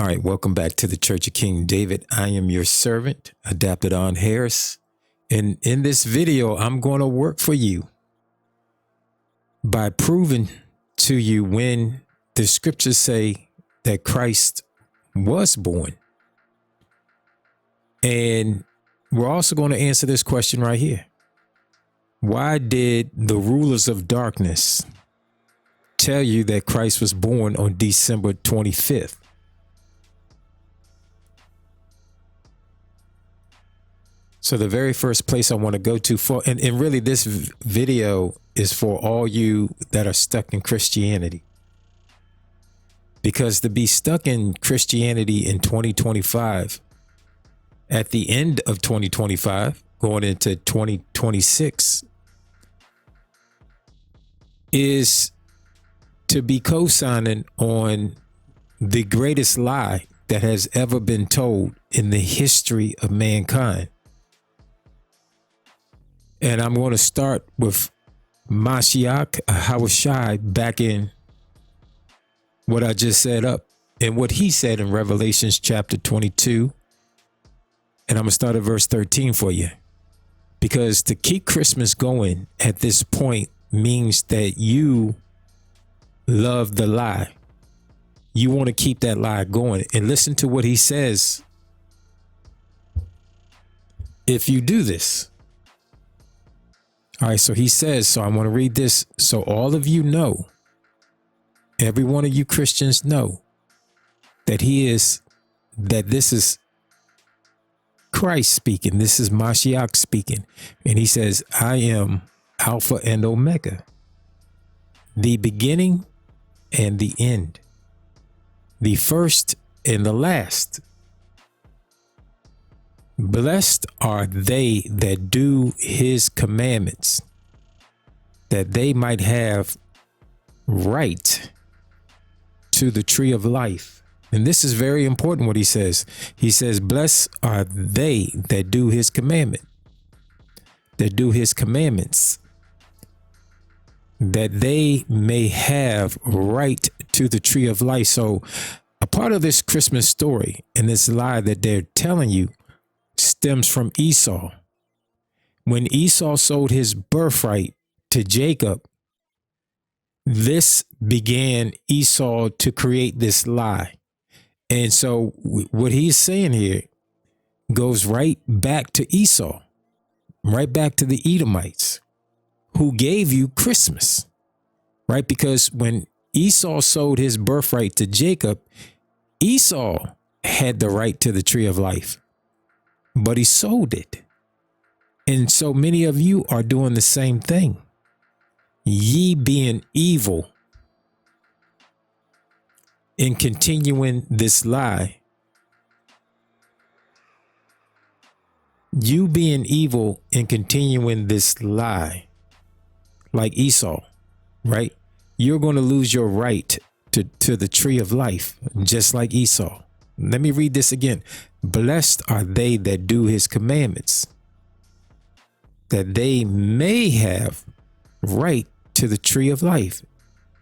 All right, welcome back to the Church of King David. I am your servant, Adaptedon Harris. And in this video, I'm going to work for you by proving to you when the scriptures say that Christ was born. And we're also going to answer this question right here. Why did the rulers of darkness tell you that Christ was born on December 25th? So the very first place I want to go to for, and really this video is for all you that are stuck in Christianity. Because to be stuck in Christianity in 2025, at the end of 2025, going into 2026, is to be co-signing on the greatest lie that has ever been told in the history of mankind. And I'm going to start with Mashiach Hawashai back in what I just said up and what he said in Revelations chapter 22. And I'm going to start at verse 13 for you. Because to keep Christmas going at this point means that you love the lie. You want to keep that lie going. And listen to what he says. If you do this. All right, so he says, so I want to read this so all of you know, every one of you Christians know that this is Christ speaking. This is Mashiach speaking. And he says, I am Alpha and Omega, the beginning and the end, the first and the last. Blessed are they that do his commandments, that they might have right to the tree of life. And this is very important what he says. He says, blessed are they that do his commandment, that do his commandments, that they may have right to the tree of life. So a part of this Christmas story and this lie that they're telling you stems from Esau. When Esau sold his birthright to Jacob, this began Esau to create this lie. And so what he's saying here goes right back to Esau, right back to the Edomites who gave you Christmas, right? Because when Esau sold his birthright to Jacob, Esau had the right to the tree of life, but he sold it. And so many of you are doing the same thing. Ye being evil in continuing this lie. You being evil in continuing this lie, like Esau, right? You're going to lose your right to the tree of life, just like Esau. Let me read this again. Blessed are they that do his commandments, that they may have right to the tree of life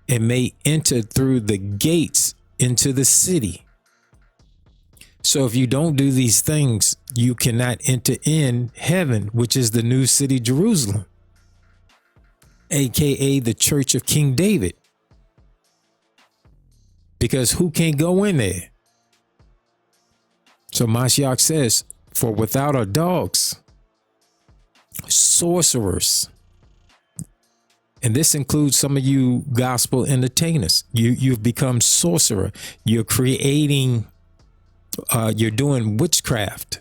and may enter through the gates into the city. So if you don't do these things, you cannot enter in heaven, which is the new city, Jerusalem, aka the Church of King David. Because who can go in there? So Mashiach says, for without are dogs, sorcerers. And this includes some of you gospel entertainers. You've become sorcerer. You're creating, you're doing witchcraft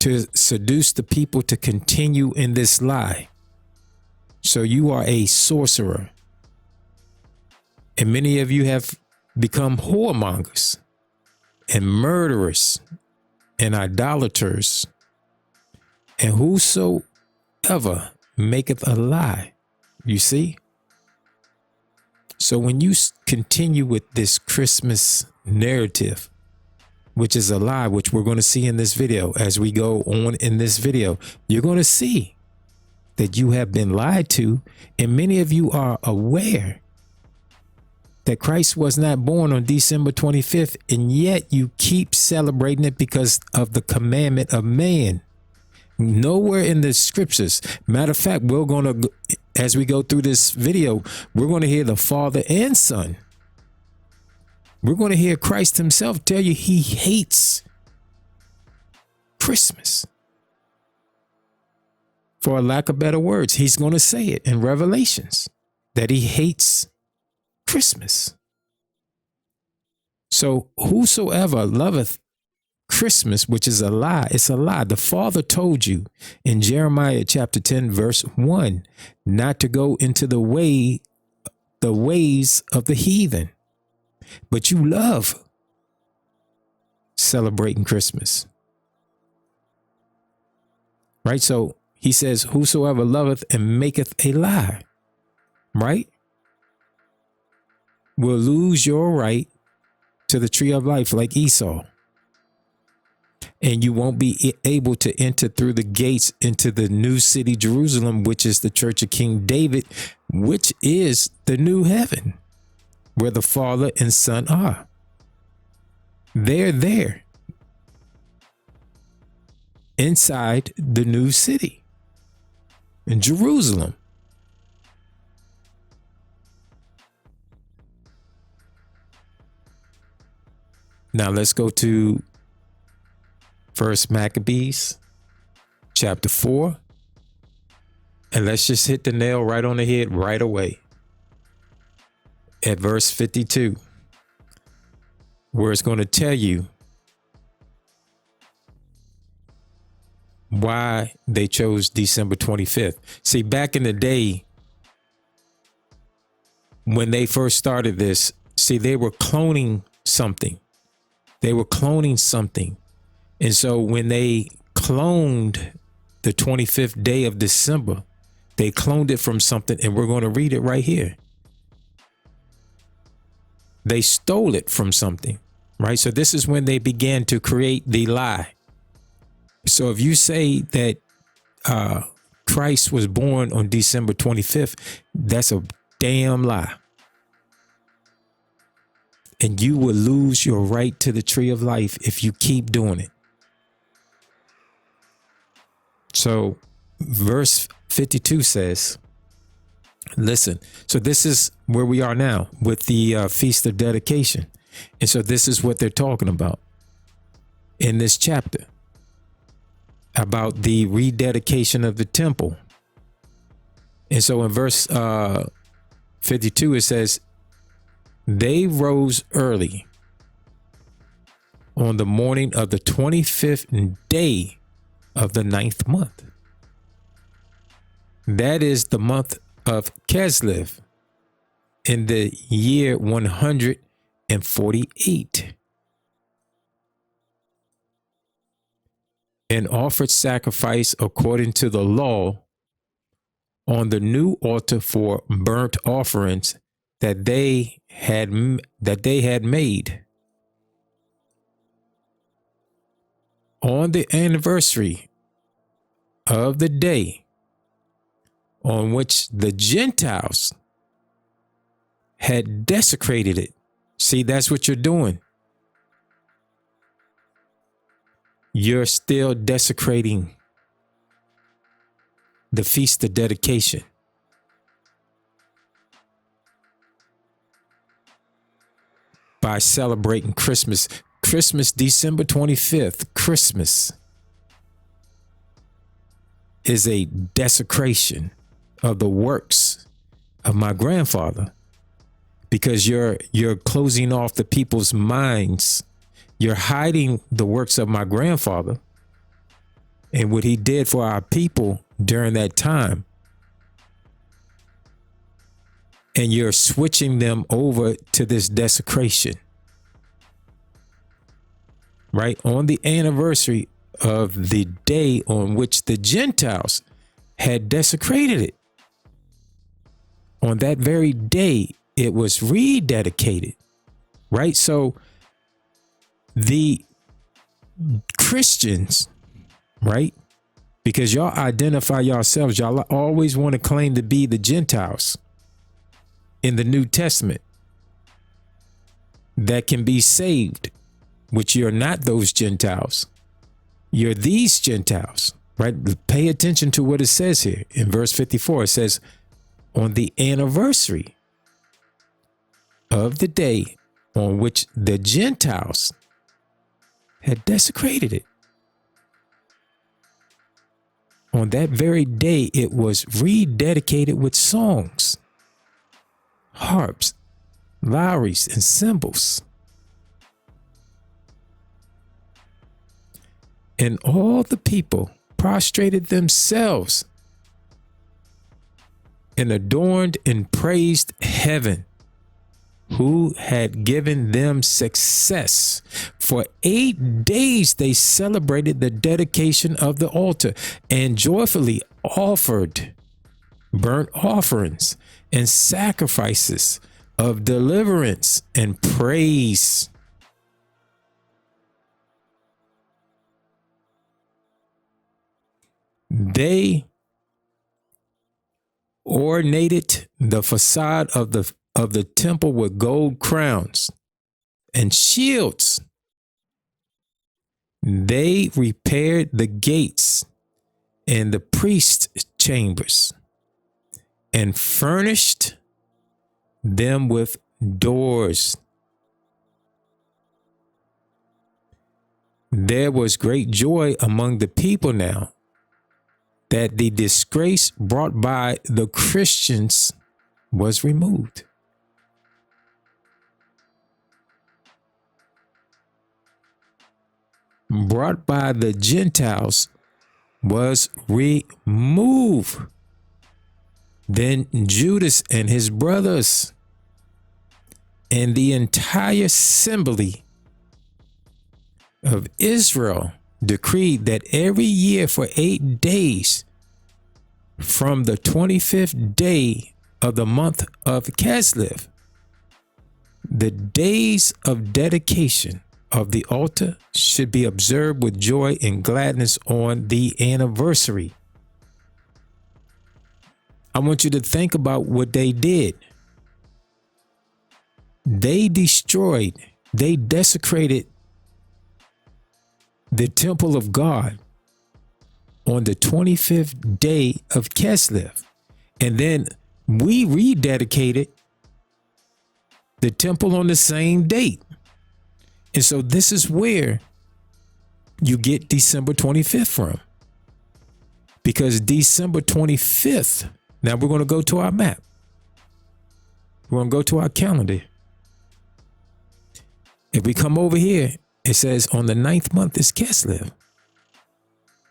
to seduce the people to continue in this lie. So you are a sorcerer. And many of you have become whoremongers and murderers and idolaters, and whosoever maketh a lie. You see? So when you continue with this Christmas narrative, which is a lie, which we're going to see in this video, as we go on in this video, you're going to see that you have been lied to, and many of you are aware that Christ was not born on December 25th, and yet you keep celebrating it because of the commandment of man. Nowhere in the scriptures. Matter of fact, we're going to, as we go through this video, we're going to hear the Father and Son. We're going to hear Christ himself tell you he hates Christmas. For a lack of better words, he's going to say it in Revelations that he hates Christmas. So whosoever loveth Christmas, which is a lie, it's a lie. The Father told you in Jeremiah chapter 10, verse 1, not to go into the ways of the heathen. But you love celebrating Christmas. Right? So he says, whosoever loveth and maketh a lie, right, will lose your right to the tree of life like Esau. And you won't be able to enter through the gates into the new city, Jerusalem, which is the church of King David, which is the new heaven, where the Father and Son are. They're there inside the new city in Jerusalem. Now let's go to First Maccabees chapter 4, and let's just hit the nail right on the head right away at verse 52, where it's going to tell you why they chose December 25th. See, back in the day when they first started this, see, they were cloning something. And so when they cloned the 25th day of December, they cloned it from something, and we're going to read it right here. They stole it from something, right? So this is when they began to create the lie. So if you say that Christ was born on December 25th, that's a damn lie. And you will lose your right to the tree of life if you keep doing it. So verse 52 says, listen, so this is where we are now with the Feast of Dedication. And so this is what they're talking about in this chapter about the rededication of the temple. And so in verse 52, it says, they rose early on the morning of the 25th day of the 9th month. That is the month of Kislev in the year 148, and offered sacrifice according to the law on the new altar for burnt offerings that they had made. On the anniversary of the day on which the Gentiles had desecrated it. See, that's what you're doing. You're still desecrating the Feast of Dedication. By celebrating Christmas. Christmas, December 25th, Christmas is a desecration of the works of my grandfather, because you're closing off the people's minds. You're hiding the works of my grandfather and what he did for our people during that time. And you're switching them over to this desecration. Right? On the anniversary of the day on which the Gentiles had desecrated it. On that very day, it was rededicated. Right? So the Christians, right? Because y'all identify yourselves, y'all always want to claim to be the Gentiles in the New Testament. that can be saved, which you're not those Gentiles. You're these Gentiles, right? Pay attention to what it says here in verse 54. It says, on the anniversary of the day on which the Gentiles had desecrated it. On that very day, it was rededicated with songs, harps, lyres, and cymbals. And all the people prostrated themselves and adorned and praised heaven, who had given them success. For 8 days they celebrated the dedication of the altar and joyfully offered burnt offerings and sacrifices of deliverance and praise. They ornated the facade of the temple with gold crowns and shields. They repaired the gates and the priest chambers and furnished them with doors. There was great joy among the people now that the disgrace brought by the Christians was removed. Brought by the Gentiles was removed. Then Judas and his brothers and the entire assembly of Israel decreed that every year for 8 days, from the 25th day of the month of Kislev, the days of dedication of the altar should be observed with joy and gladness on the anniversary. I want you to think about what they did. They destroyed, they desecrated the temple of God on the 25th day of Kislev. And then we rededicated the temple on the same date. And so this is where you get December 25th from. Because December 25th, now we're going to go to our map. We're going to go to our calendar. If we come over here, it says on the 9th month is Kislev.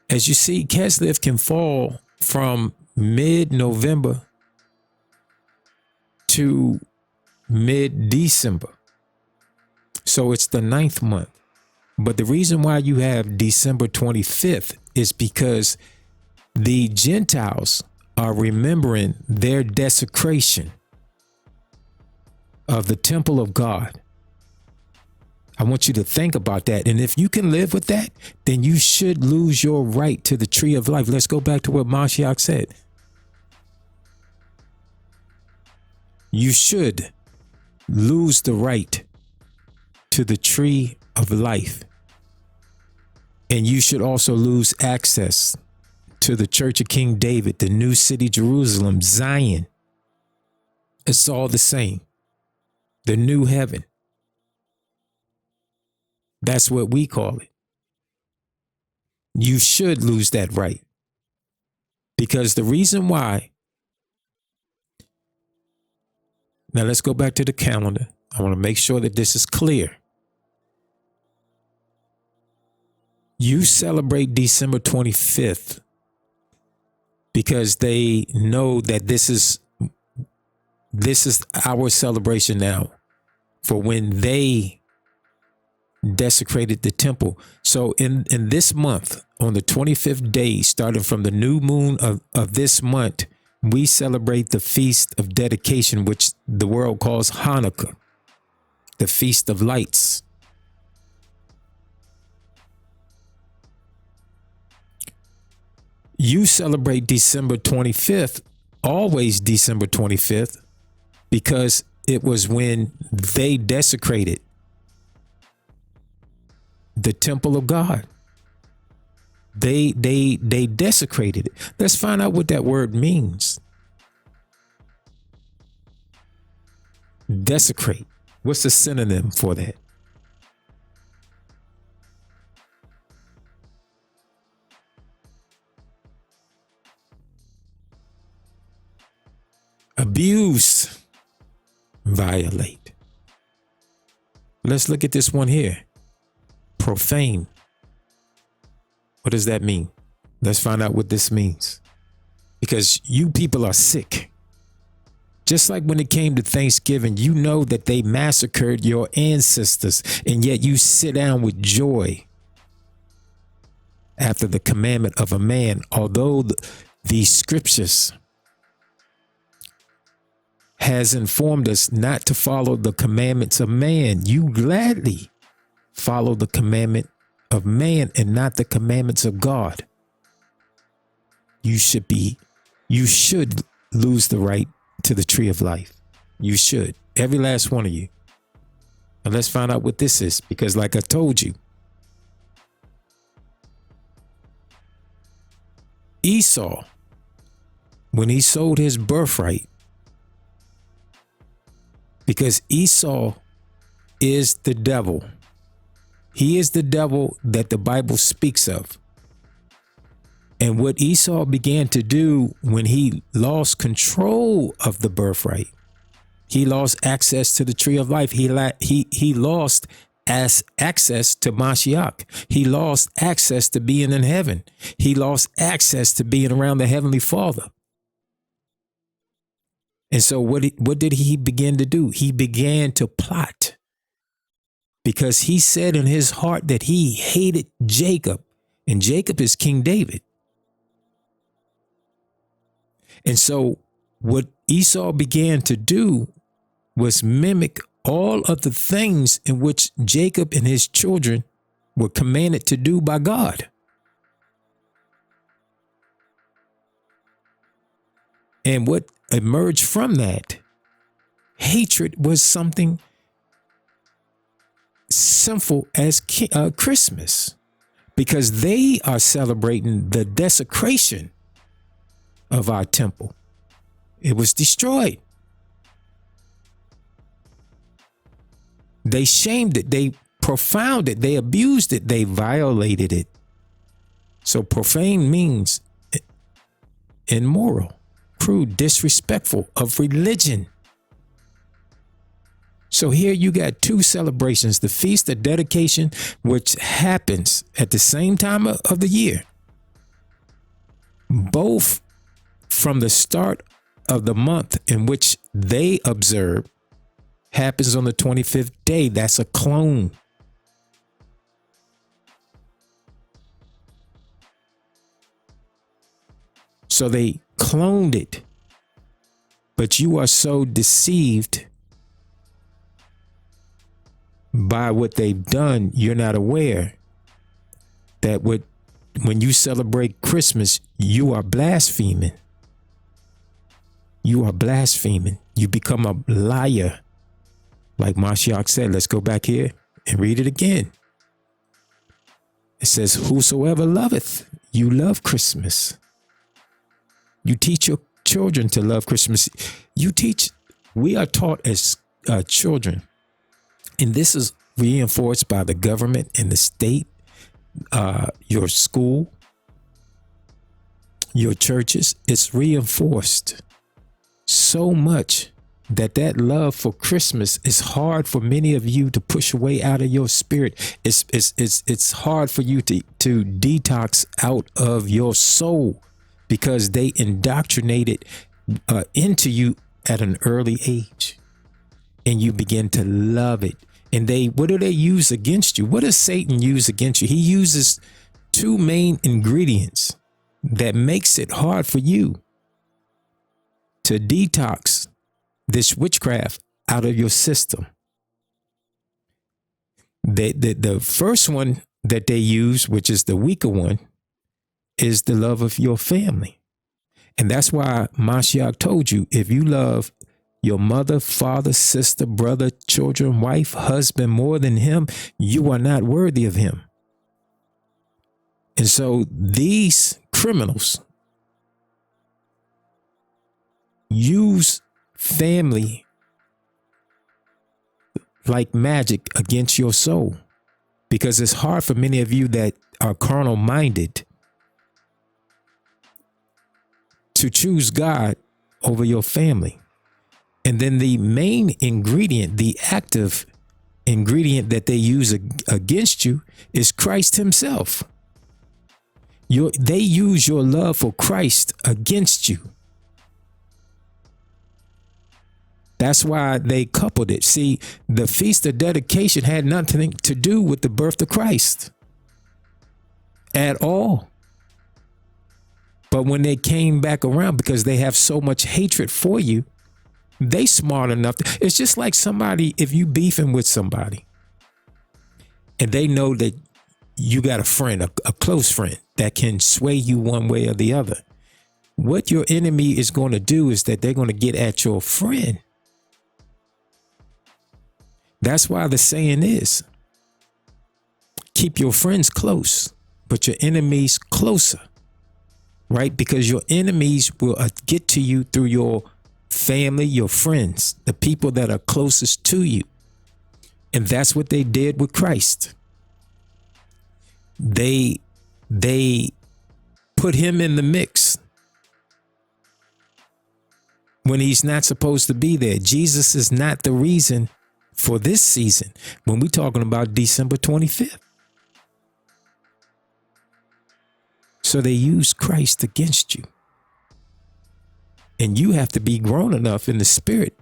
As you see, Kislev can fall from mid-November to mid-December. So it's the 9th month. But the reason why you have December 25th is because the Gentiles are remembering their desecration of the temple of God. I want you to think about that. And if you can live with that, then you should lose your right to the tree of life. Let's go back to what Mashiach said. You should lose the right to the tree of life. And you should also lose access to the church of King David, the new city, Jerusalem, Zion. It's all the same. The new heaven. That's what we call it. You should lose that right. Because the reason why, now let's go back to the calendar. I want to make sure that this is clear. You celebrate December 25th because they know that this is our celebration now for when they desecrated the temple. So in this month, on the 25th day, starting from the new moon of this month, we celebrate the Feast of Dedication, which the world calls Hanukkah, the Feast of Lights. You celebrate December 25th, always December 25th, because it was when they desecrated the temple of God. They desecrated it. Let's find out what that word means. Desecrate. What's the synonym for that? Abuse. Violate. Let's look at this one here. Profane. What does that mean? Let's find out what this means. Because you people are sick. Just like when it came to Thanksgiving, you know that they massacred your ancestors, and yet you sit down with joy after the commandment of a man. Although the scriptures has informed us not to follow the commandments of man, you gladly follow the commandment of man and not the commandments of God. You should lose the right to the tree of life. You should. Every last one of you. And let's find out what this is, because like I told you, Esau, when he sold his birthright, because Esau is the devil. He is the devil that the Bible speaks of. And what Esau began to do when he lost control of the birthright, he lost access to the tree of life. He lost access to Mashiach. He lost access to being in heaven. He lost access to being around the Heavenly Father. And so what did he begin to do? He began to plot, because he said in his heart that he hated Jacob, and Jacob is King David. And so what Esau began to do was mimic all of the things in which Jacob and his children were commanded to do by God. And what emerged from that hatred was something sinful as Christmas, because they are celebrating the desecration of our temple. It was destroyed. They shamed it. They profaned it. They abused it. They violated it. So profane means immoral, crude, disrespectful of religion. So here you got two celebrations, the Feast of Dedication, which happens at the same time of the year, both from the start of the month in which they observe, happens on the 25th day. That's a clone. So they cloned it, but you are so deceived by what they've done, you're not aware that when you celebrate Christmas, you are blaspheming. You are blaspheming. You become a liar. Like Mashiach said, let's go back here and read it again. It says, whosoever loveth, you love Christmas. You teach your children to love Christmas. We are taught as children, and this is reinforced by the government and the state, your school, your churches. It's reinforced so much that love for Christmas is hard for many of you to push away out of your spirit. It's hard for you to detox out of your soul, because they indoctrinate it into you at an early age, and you begin to love it. And what do they use against you? What does Satan use against you? He uses two main ingredients that makes it hard for you to detox this witchcraft out of your system. The first one that they use, which is the weaker one, is the love of your family. And that's why Mashiach told you, if you love your mother, father, sister, brother, children, wife, husband more than him, you are not worthy of him. And so these criminals use family like magic against your soul, because it's hard for many of you that are carnal minded to choose God over your family. And then the main ingredient, the active ingredient that they use against you is Christ himself. They use your love for Christ against you. That's why they coupled it. See, the Feast of Dedication had nothing to do with the birth of Christ at all. But when they came back around, because they have so much hatred for you, they smart enough. It's just like somebody, if you beefing with somebody and they know that you got a friend, a close friend that can sway you one way or the other. What your enemy is going to do is that they're going to get at your friend. That's why the saying is, keep your friends close, but your enemies closer, right? Because your enemies will get to you through your family, your friends, the people that are closest to you. And that's what they did with Christ. They put him in the mix when he's not supposed to be there. Jesus is not the reason for this season when we're talking about December 25th. So they use Christ against you. And you have to be grown enough in the spirit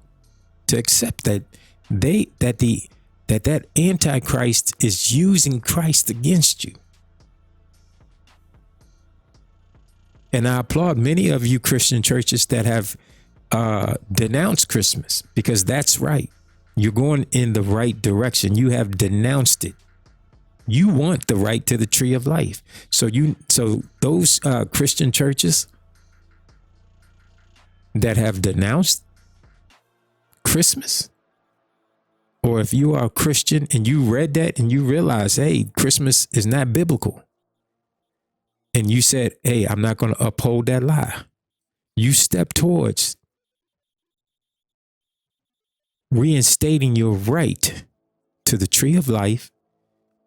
to accept that that Antichrist is using Christ against you. And I applaud many of you Christian churches that have denounced Christmas, because that's right. You're going in the right direction. You have denounced it. You want the right to the tree of life. So those Christian churches that have denounced Christmas, or if you are a Christian and you read that and you realize, hey, Christmas is not biblical, and you said, hey, I'm not going to uphold that lie, you step towards reinstating your right to the tree of life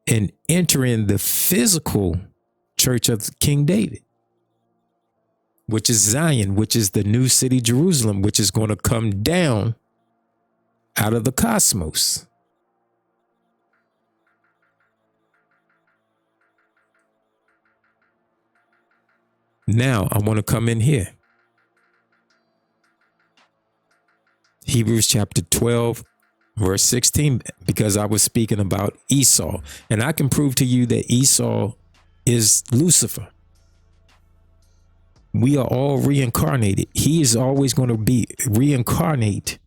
and entering the physical church of King David, which is Zion, which is the new city, Jerusalem, which is going to come down out of the cosmos. Now I want to come in here. Hebrews chapter 12, verse 16, because I was speaking about Esau, and I can prove to you that Esau is Lucifer. We are all reincarnated. He is always going to be reincarnate.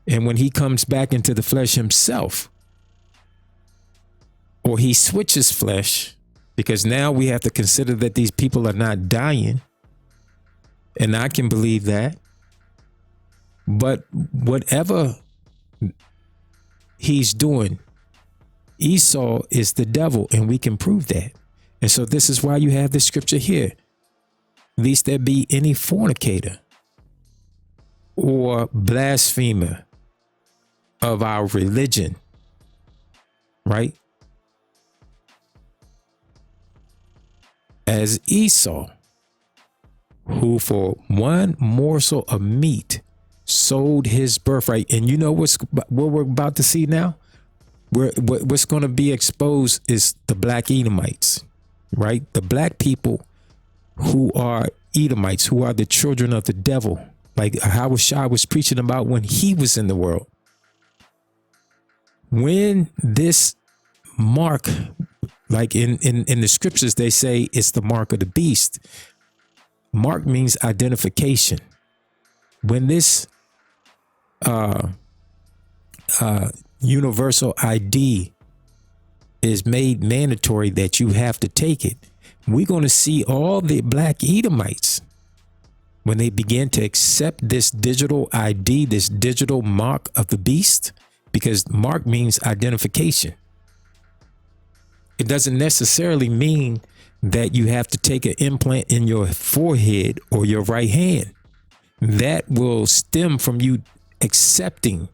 And when he comes back into the flesh himself, or he switches flesh, because now we have to consider that these people are not dying. And I can believe that. But whatever he's doing, Esau is the devil, and we can prove that. And so this is why you have this scripture here. Lest there be any fornicator or blasphemer of our religion, right? As Esau, who for one morsel of meat sold his birthright. And you know what we're about to see now? What's going to be exposed is the black Edomites, right? The black people who are Edomites, who are the children of the devil, like Howard Shah was preaching about when he was in the world. When this mark, like in the scriptures, they say it's the mark of the beast. Mark means identification. When this universal ID is made mandatory that you have to take it, we're going to see all the black Edomites when they begin to accept this digital ID, this digital mark of the beast, because mark means identification. It doesn't necessarily mean that you have to take an implant in your forehead or your right hand. That will stem from you accepting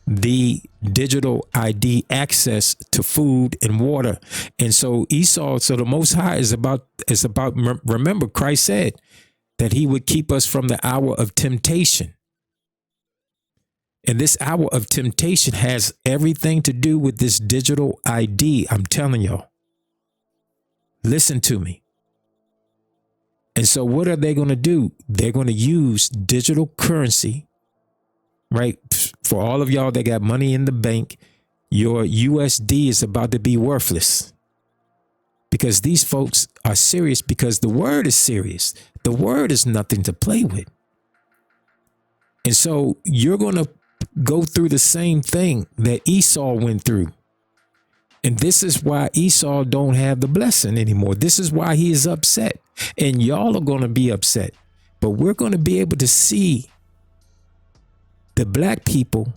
the digital ID access to food and water. And so Esau, so the Most High is about, remember, Christ said that he would keep us from the hour of temptation. And this hour of temptation has everything to do with this digital ID. I'm telling y'all. Listen to me. And so what are they going to do? They're going to use digital currency, right? For all of y'all that got money in the bank, your USD is about to be worthless because these folks are serious, because the word is serious. The word is nothing to play with. And so you're going to go through the same thing that Esau went through. And this is why Esau don't have the blessing anymore. This is why he is upset. And y'all are going to be upset. But we're going to be able to see the black people,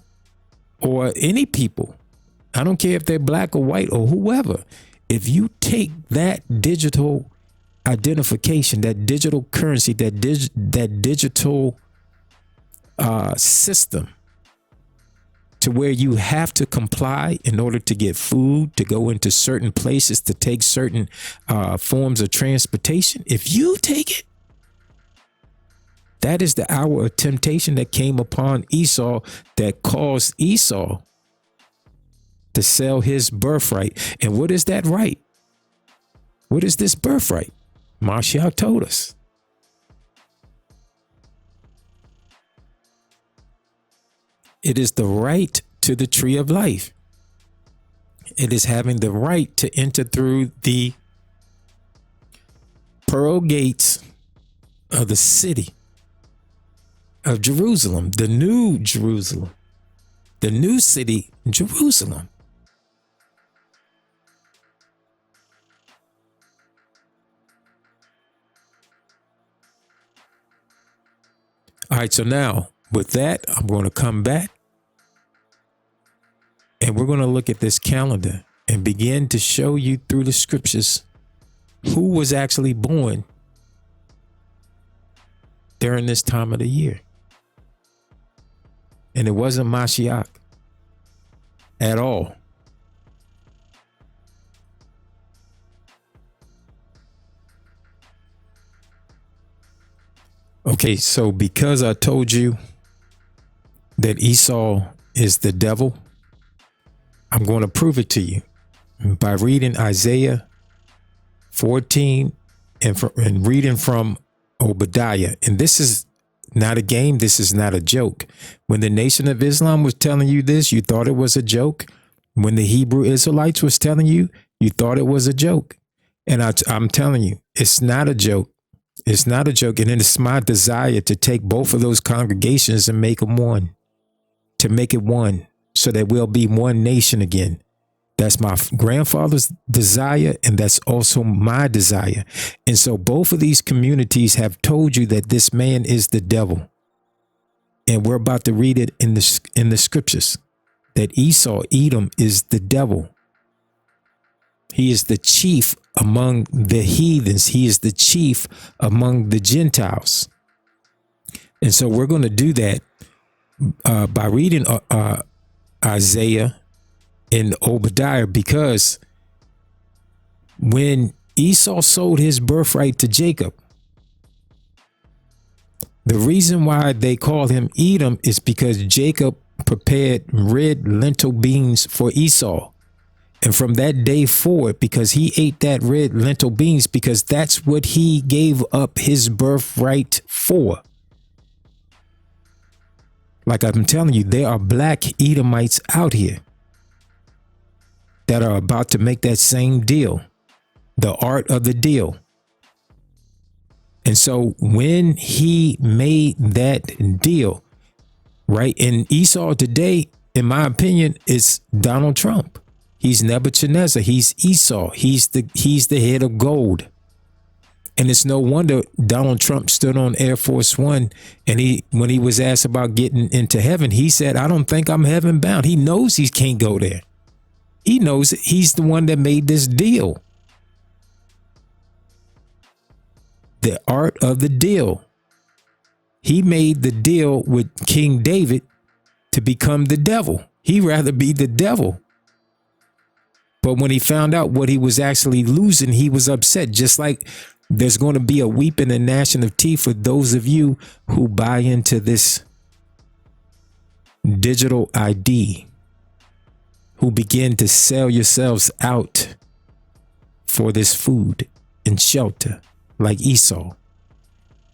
or any people, I don't care if they're black or white or whoever, if you take that digital identification, that digital currency, that digital system, to where you have to comply in order to get food, to go into certain places, to take certain forms of transportation. If you take it, that is the hour of temptation that came upon Esau, that caused Esau to sell his birthright. And what is that right? What is this birthright? Mashiach told us. It is the right to the tree of life. It is having the right to enter through the pearl gates of the city of Jerusalem, the new Jerusalem, the new city, Jerusalem. All right, so now with that, I'm going to come back and we're going to look at this calendar and begin to show you through the scriptures who was actually born during this time of the year. And it wasn't Mashiach at all. Okay, so because I told you that Esau is the devil, I'm going to prove it to you by reading Isaiah 14 and reading from Obadiah. And this is not a game. This is not a joke. When the Nation of Islam was telling you this, you thought it was a joke. When the Hebrew Israelites was telling you, you thought it was a joke. And I'm telling you, it's not a joke. It's not a joke. And it's my desire to take both of those congregations and make them one, to make it one, so that we'll be one nation again. That's my grandfather's desire, and that's also my desire. And so both of these communities have told you that this man is the devil. And we're about to read it in the scriptures, that Esau, Edom, is the devil. He is the chief among the heathens. He is the chief among the Gentiles. And so we're going to do that by reading Isaiah and Obadiah, because when Esau sold his birthright to Jacob, the reason why they call him Edom is because Jacob prepared red lentil beans for Esau. And from that day forward, because he ate that red lentil beans, because that's what he gave up his birthright for. Like I'm telling you, there are black Edomites out here that are about to make that same deal, the art of the deal. And so when he made that deal, right, and Esau today, in my opinion, is Donald Trump. He's Nebuchadnezzar. He's Esau. He's the head of gold. And it's no wonder Donald Trump stood on Air Force One, and when he was asked about getting into heaven, he said, I don't think I'm heaven bound. He knows he can't go there. He knows he's the one that made this deal. The art of the deal. He made the deal with King David to become the devil. He'd rather be the devil. But when he found out what he was actually losing, he was upset. Just like there's going to be a weeping and gnashing of teeth for those of you who buy into this digital ID, who begin to sell yourselves out for this food and shelter like Esau.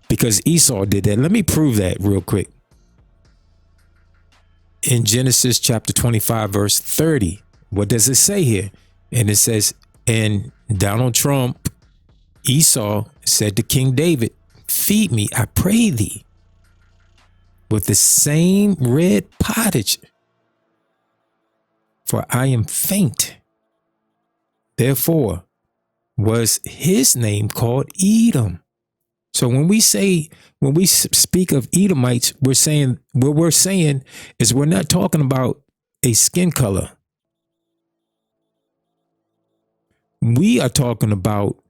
Because Esau did that. Let me prove that real quick. In Genesis chapter 25, verse 30, what does it say here? And it says, and Donald Trump, Esau, said to King David, feed me, I pray thee, with the same red pottage, for I am faint. Therefore was his name called Edom. So when we speak of Edomites, what we're saying is we're not talking about a skin color. We are talking about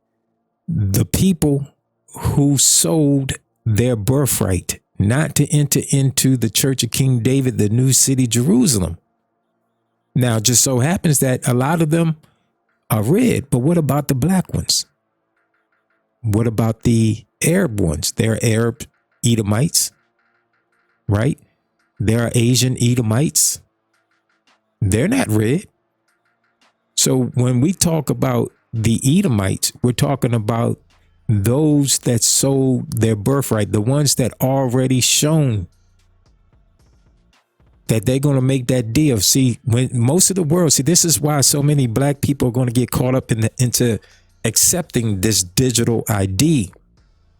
the people who sold their birthright not to enter into the church of King David, the new city, Jerusalem. Now, just so happens that a lot of them are red, but what about the black ones? What about the Arab ones? They're Arab Edomites, right? There are Asian Edomites. They're not red. So when we talk about the Edomites, we're talking about those that sold their birthright, the ones that already shown that they're going to make that deal. See, when most of the world, this is why so many black people are going to get caught up into accepting this digital ID,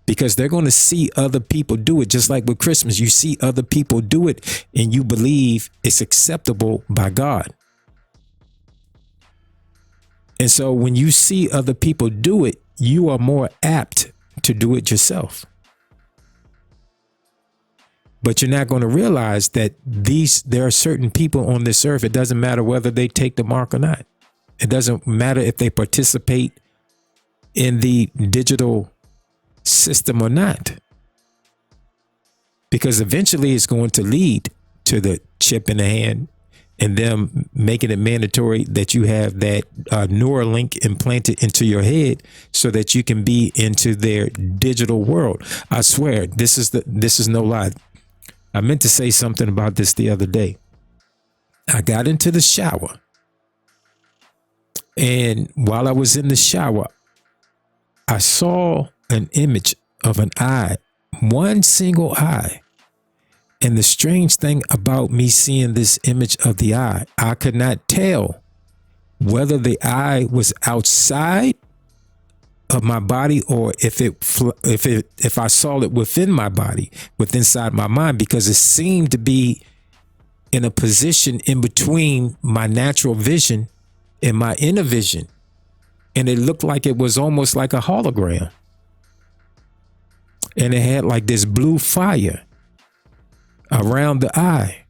because they're going to see other people do it. Just like with Christmas, you see other people do it and you believe it's acceptable by God. And so when you see other people do it, you are more apt to do it yourself. But you're not going to realize that there are certain people on this earth. It doesn't matter whether they take the mark or not. It doesn't matter if they participate in the digital system or not, because eventually it's going to lead to the chip in the hand and them making it mandatory that you have that Neuralink implanted into your head so that you can be into their digital world. I swear, this is no lie. I meant to say something about this the other day. I got into the shower, and while I was in the shower, I saw an image of an eye, one single eye. And the strange thing about me seeing this image of the eye, I could not tell whether the eye was outside of my body or if I saw it within my body, inside my mind, because it seemed to be in a position in between my natural vision and my inner vision. And it looked like it was almost like a hologram. And it had like this blue fire around the eye.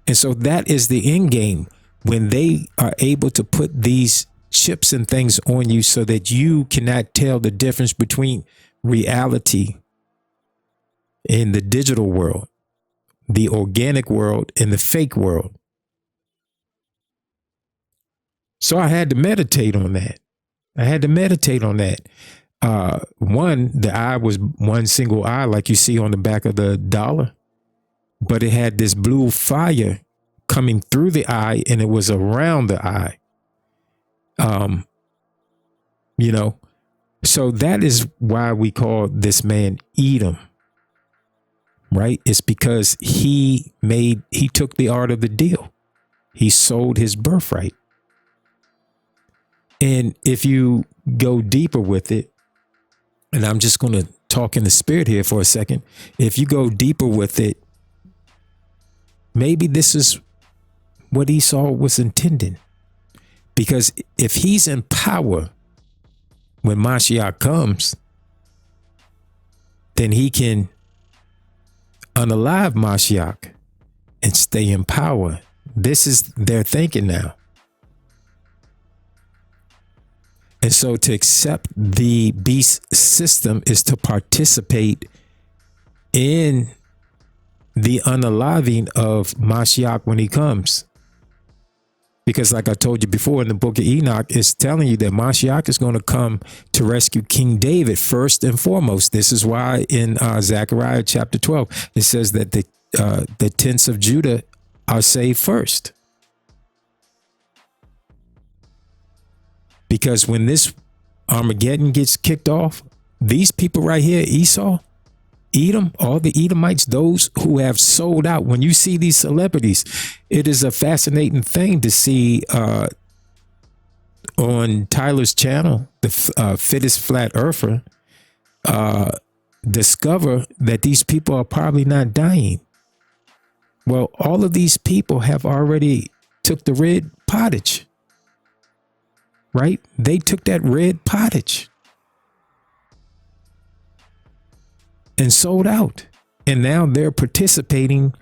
And so that is the end game, when they are able to put these chips and things on you so that you cannot tell the difference between reality in the digital world, the organic world, and the fake world. So I had to meditate on that. One, the eye was one single eye, like you see on the back of the dollar, but it had this blue fire coming through the eye, and it was around the eye. So that is why we call this man Edom, right? It's because he took the art of the deal. He sold his birthright. And if you go deeper with it, and I'm just going to talk in the spirit here for a second. If you go deeper with it, maybe this is what Esau was intending. Because if he's in power, when Mashiach comes, then he can unalive Mashiach and stay in power. This is their thinking now. And so to accept the beast system is to participate in the unaliving of Mashiach when he comes. Because like I told you before in the book of Enoch, it's telling you that Mashiach is going to come to rescue King David first and foremost. This is why in Zechariah chapter 12, it says that the tents of Judah are saved first. Because when this Armageddon gets kicked off, these people right here, Esau, Edom, all the Edomites, those who have sold out. When you see these celebrities, it is a fascinating thing to see on Tyler's channel, the Fittest Flat Earther, discover that these people are probably not dying. Well, all of these people have already took the red pottage, right? They took that red pottage and sold out. And now they're participating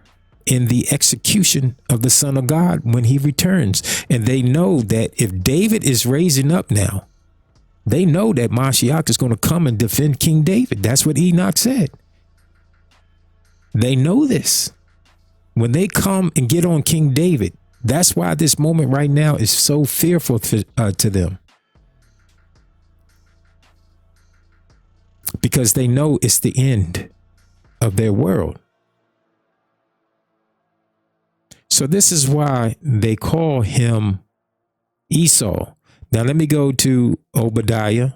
in the execution of the Son of God when he returns. And they know that if David is raising up now, they know that Mashiach is going to come and defend King David. That's what Enoch said. They know this. When they come and get on King David, that's why this moment right now is so fearful to them. Because they know it's the end of their world. So this is why they call him Esau. Now let me go to Obadiah.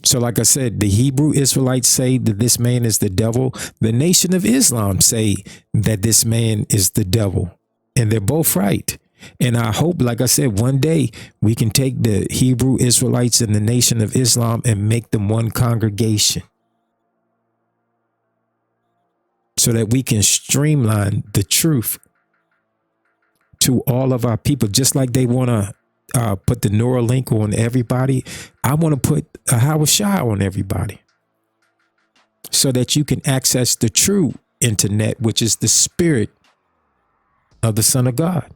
So like I said, the Hebrew Israelites say that this man is the devil. The Nation of Islam say that this man is the devil. And they're both right. And I hope, like I said, one day we can take the Hebrew Israelites and the Nation of Islam and make them one congregation so that we can streamline the truth to all of our people. Just like they want to put the Neuralink on everybody, I want to put a Howard Shah on everybody so that you can access the true internet, which is the spirit of the Son of God.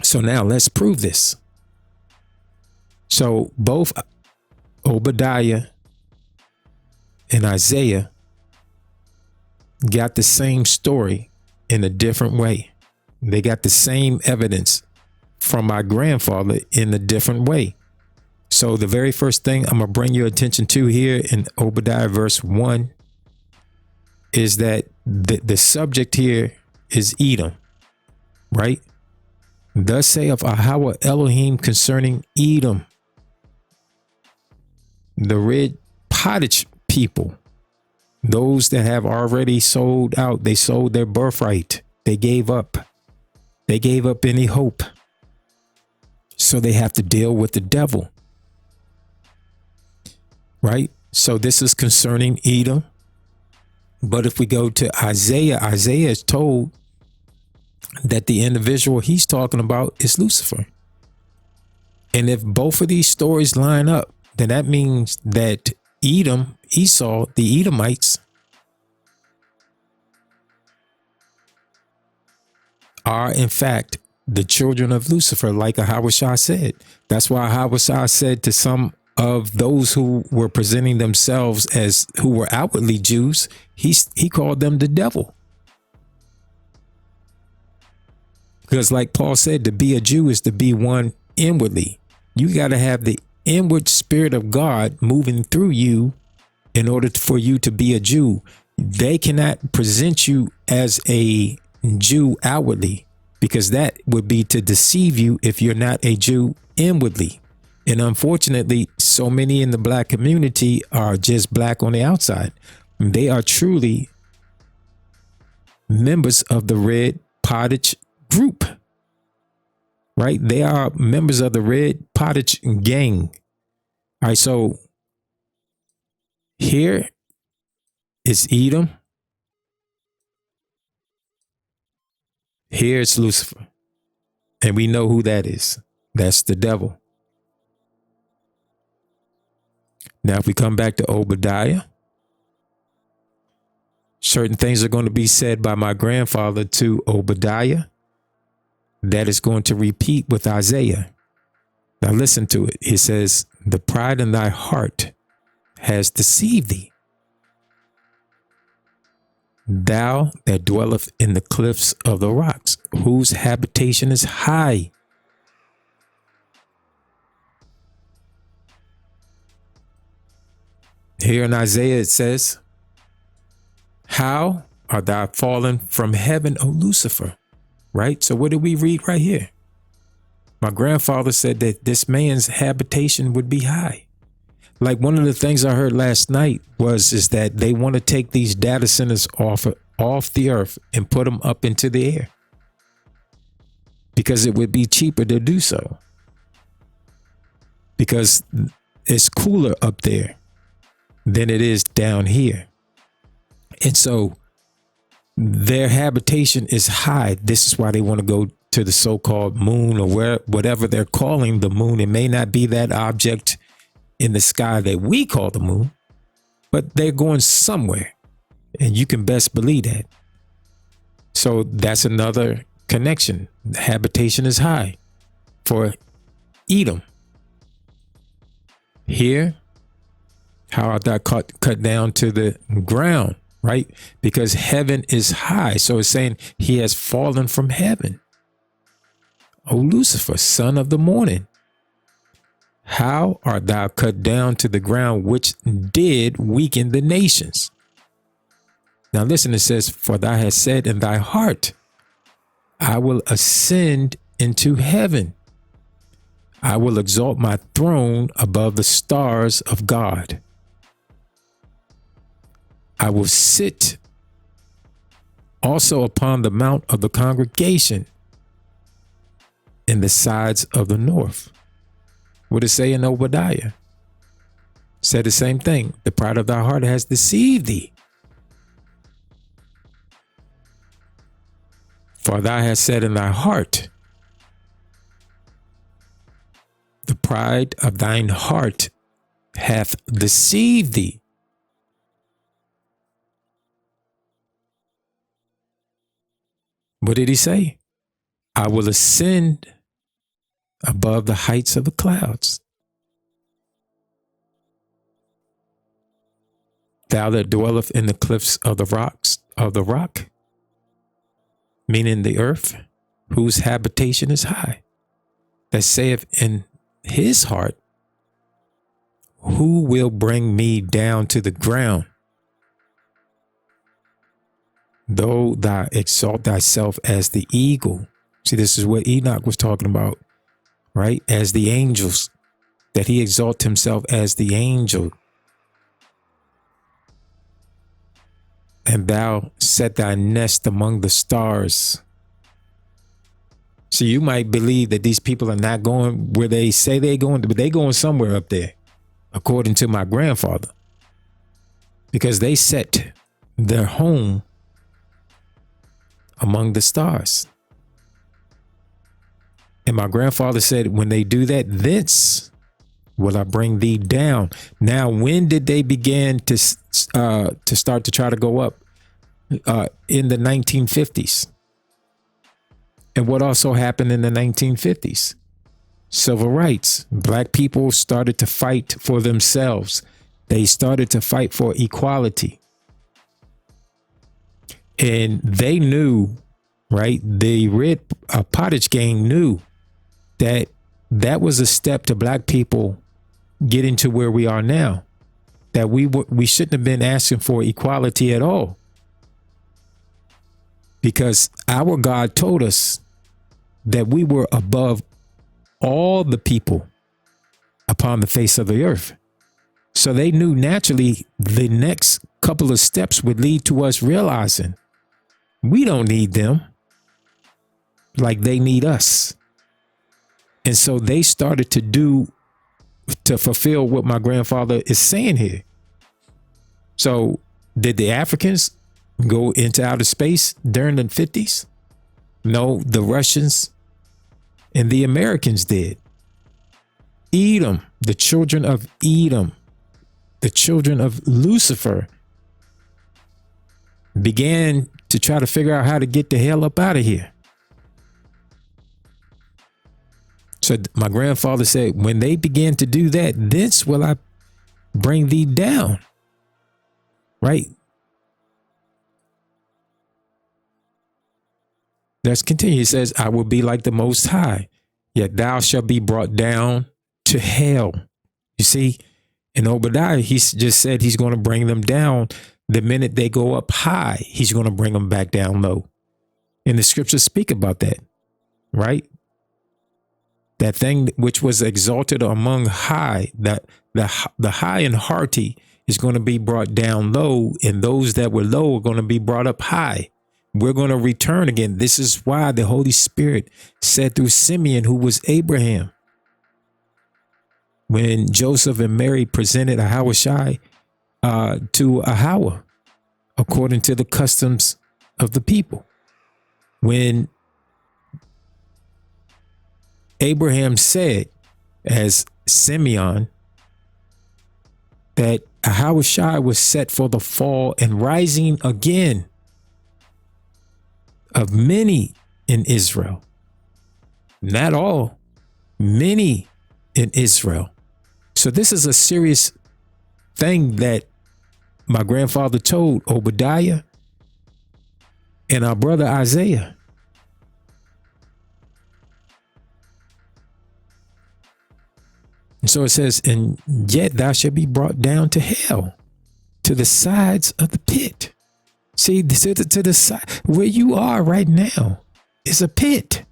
So now let's prove this. So both Obadiah and Isaiah got the same story in a different way. They got the same evidence from my grandfather in a different way. So the very first thing I'm going to bring your attention to here in Obadiah verse 1 is that the subject here is Edom, right? Thus saith Yahweh Elohim concerning Edom, the red pottage people, those that have already sold out. They sold their birthright. They gave up. They gave up any hope. So they have to deal with the devil, right? So this is concerning Edom. But if we go to Isaiah, Isaiah is told that the individual he's talking about is Lucifer. And if both of these stories line up, then that means that Edom, Esau, the Edomites are in fact the children of Lucifer, like Howard Shah said. That's why Howard Shah said to some of those who were presenting themselves as who were outwardly Jews, he called them the devil. Because like Paul said, to be a Jew is to be one inwardly. You got to have the inward spirit of God moving through you in order for you to be a Jew. They cannot present you as a Jew outwardly, because that would be to deceive you if you're not a Jew inwardly. And unfortunately, so many in the black community are just black on the outside. They are truly members of the red pottage group, right? They are members of the red pottage gang. All right, so here is Edom. Here's Lucifer. And we know who that is. That's the devil. Now, if we come back to Obadiah, certain things are going to be said by my grandfather to Obadiah that is going to repeat with Isaiah. Now listen to it. He says, the pride in thy heart has deceived thee. Thou that dwelleth in the cliffs of the rocks, whose habitation is high. Here in Isaiah it says, how art thou fallen from heaven, O Lucifer? Right? So what did we read right here? My grandfather said that this man's habitation would be high. Like one of the things I heard last night is that they want to take these data centers off the earth and put them up into the air because it would be cheaper to do so, because it's cooler up there than it is down here. And so their habitation is high. This is why they want to go to the so-called moon, or whatever they're calling the moon. It may not be that object in the sky that we call the moon, but they're going somewhere, and you can best believe that. So that's another connection. The habitation is high for Edom. Here, how art thou cut down to the ground, right? Because heaven is high. So it's saying he has fallen from heaven. O Lucifer, son of the morning, how art thou cut down to the ground, which did weaken the nations? Now listen, it says, for thou hast said in thy heart, I will ascend into heaven. I will exalt my throne above the stars of God. I will sit also upon the mount of the congregation in the sides of the north. What did it say in Obadiah? Said the same thing. The pride of thy heart has deceived thee. For thou hast said in thy heart, the pride of thine heart hath deceived thee. What did he say? I will ascend above the heights of the clouds. Thou that dwelleth in the cliffs of the rocks of the rock, meaning the earth, whose habitation is high, that saith in his heart, who will bring me down to the ground? Though thou exalt thyself as the eagle. See, this is what Enoch was talking about, right? As the angels, that he exalt himself as the angel. And thou set thy nest among the stars. So you might believe that these people are not going where they say they're going, but they're going somewhere up there, according to my grandfather, because they set their home among the stars. And my grandfather said, when they do that, thence will I bring thee down. Now, when did they begin to start to try to go up? In the 1950s. And what also happened in the 1950s? Civil rights. Black people started to fight for themselves. They started to fight for equality. And they knew, right? The Red Pottage Gang knew that that was a step to black people getting to where we are now. That we shouldn't have been asking for equality at all. Because our God told us that we were above all the people upon the face of the earth. So they knew naturally the next couple of steps would lead to us realizing we don't need them like they need us. And so they started to fulfill what my grandfather is saying here. So did the Africans go into outer space during the 50s? No, the Russians And the Americans did. Edom, the children of Edom, the children of Lucifer, began to try to figure out how to get the hell up out of here. So my grandfather said, when they began to do that, thence will I bring thee down. Right? Let's continue. It says, I will be like the Most High, yet thou shalt be brought down to hell. You see, in Obadiah, he's just said he's going to bring them down. The minute they go up high, he's going to bring them back down low. And the scriptures speak about that, right? That thing which was exalted among high, that the high and hearty is going to be brought down low, and those that were low are going to be brought up high. We're going to return again. This is why the Holy Spirit said through Simeon, who was Abraham, when Joseph and Mary presented Ahahushai to Ahawa, according to the customs of the people. When Abraham said, as Simeon, that Ahahushai was set for the fall and rising again of many in Israel. Not all, many in Israel. So this is a serious thing that my grandfather told Obadiah and our brother Isaiah. And so it says, and yet thou shalt be brought down to hell, to the sides of the pit. See, to the side where you are right now is a pit.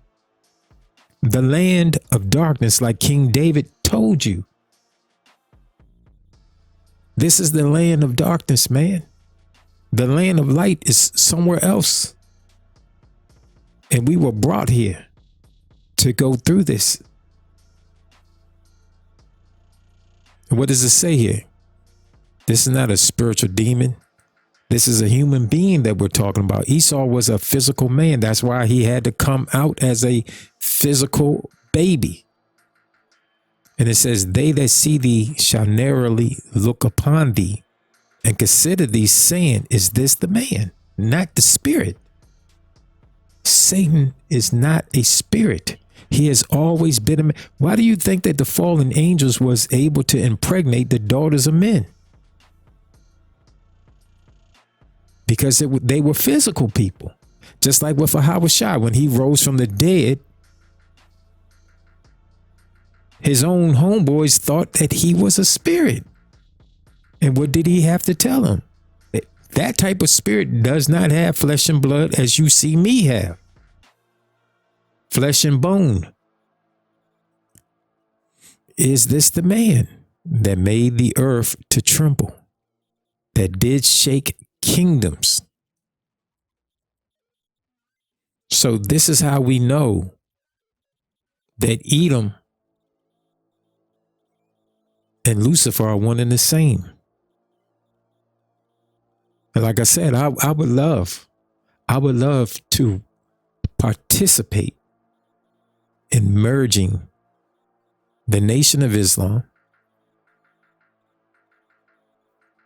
The land of darkness, like King David told you. This is the land of darkness, man. The land of light is somewhere else. And we were brought here to go through this. What does it say here? This is not a spiritual demon. This is a human being that we're talking about. Esau was a physical man. That's why he had to come out as a physical baby. And it says, they that see thee shall narrowly look upon thee and consider thee, saying, is this the man, not the spirit? Satan is not a spirit. He has always been a man. Why do you think that the fallen angels was able to impregnate the daughters of men? Because they were physical people. Just like with Ahahushai, when he rose from the dead, his own homeboys thought that he was a spirit. And what did he have to tell them? That type of spirit does not have flesh and blood as you see me have. Flesh and bone. Is this the man that made the earth to tremble, that did shake kingdoms? So this is how we know that Edom and Lucifer are one and the same. And like I said, I would love to participate in merging the Nation of Islam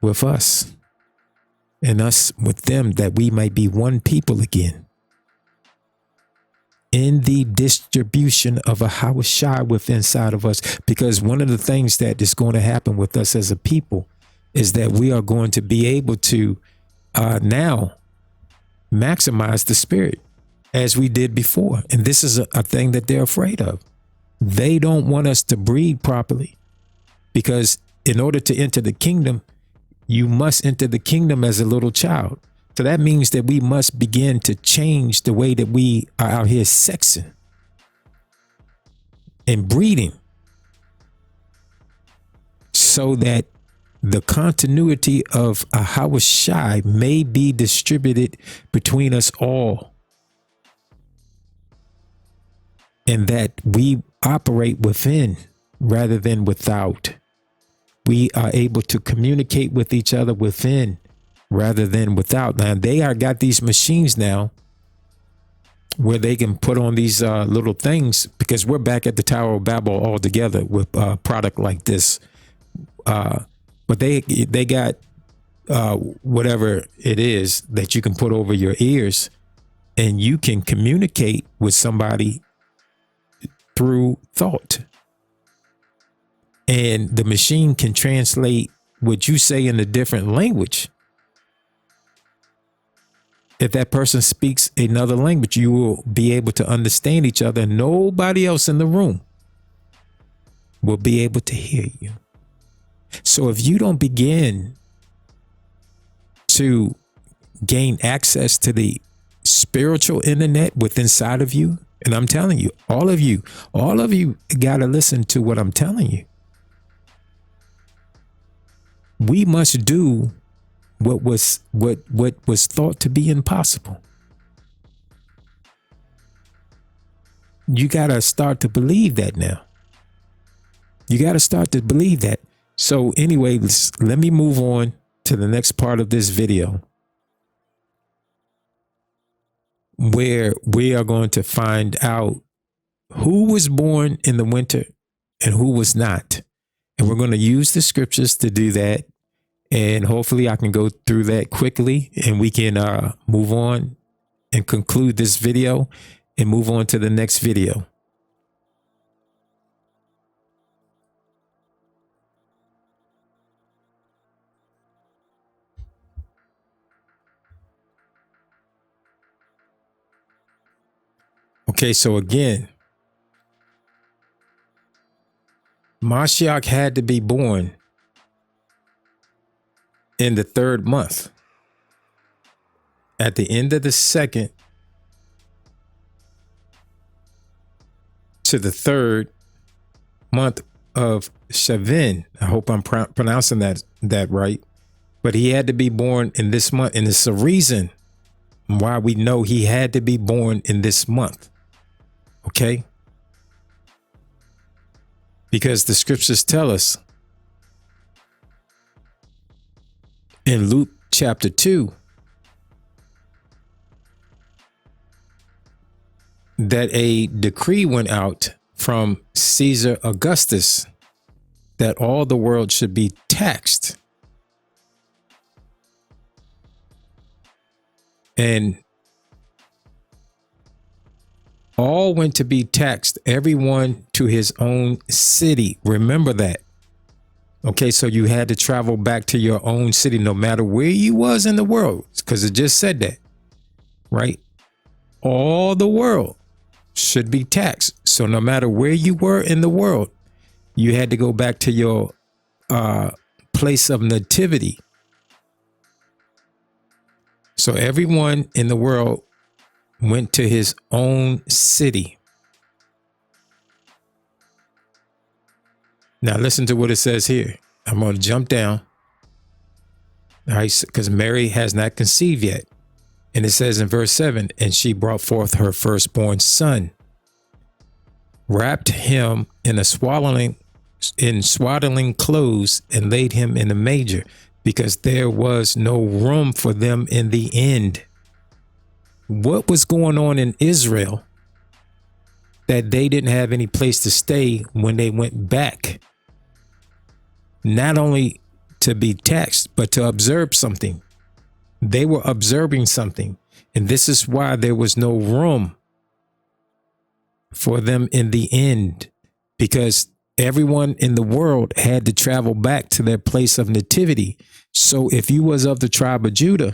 with us and us with them, that we might be one people again in the distribution of Ahahushai within inside of us. Because one of the things that is going to happen with us as a people is that we are going to be able to now maximize the spirit as we did before. And this is a thing that they're afraid of. They don't want us to breed properly, because in order to enter the kingdom, you must enter the kingdom as a little child. So that means that we must begin to change the way that we are out here sexing and breeding, so that the continuity of Ahahushai may be distributed between us all, and that we operate within rather than without. We are able to communicate with each other within rather than without. Now they are got these machines now where they can put on these little things, because we're back at the Tower of Babel altogether with a product like this. But they got whatever it is that you can put over your ears, and you can communicate with somebody through thought. And the machine can translate what you say in a different language. If that person speaks another language, you will be able to understand each other. Nobody else in the room will be able to hear you. So if you don't begin to gain access to the spiritual internet within inside of you, and I'm telling you, all of you got to listen to what I'm telling you. We must do what was thought to be impossible. You got to start to believe that now. You got to start to believe that. So anyway, let me move on to the next part of this video, where we are going to find out who was born in the winter and who was not. And we're going to use the scriptures to do that. And hopefully I can go through that quickly, and we can move on and conclude this video and move on to the next video. Okay, so again, Mashiach had to be born in the 3rd month, at the end of the 2nd to the 3rd month of Shavin. I hope I'm pronouncing that right. But he had to be born in this month, and it's a reason why we know he had to be born in this month. Okay? Because the scriptures tell us in Luke chapter 2 that a decree went out from Caesar Augustus that all the world should be taxed. And all went to be taxed, everyone to his own city. Remember that. Okay, so you had to travel back to your own city, no matter where you was in the world, because it just said that, right? All the world should be taxed. So no matter where you were in the world, you had to go back to your place of nativity. So everyone in the world went to his own city. Now listen to what it says here. I'm going to jump down. All right, because Mary has not conceived yet. And it says in verse 7, and she brought forth her firstborn son, wrapped him in swaddling clothes, and laid him in a manger, because there was no room for them in the inn. What was going on in Israel that they didn't have any place to stay when they went back? Not only to be taxed, but to observe something. They were observing something. And this is why there was no room for them in the end, because everyone in the world had to travel back to their place of nativity. So if you was of the tribe of Judah,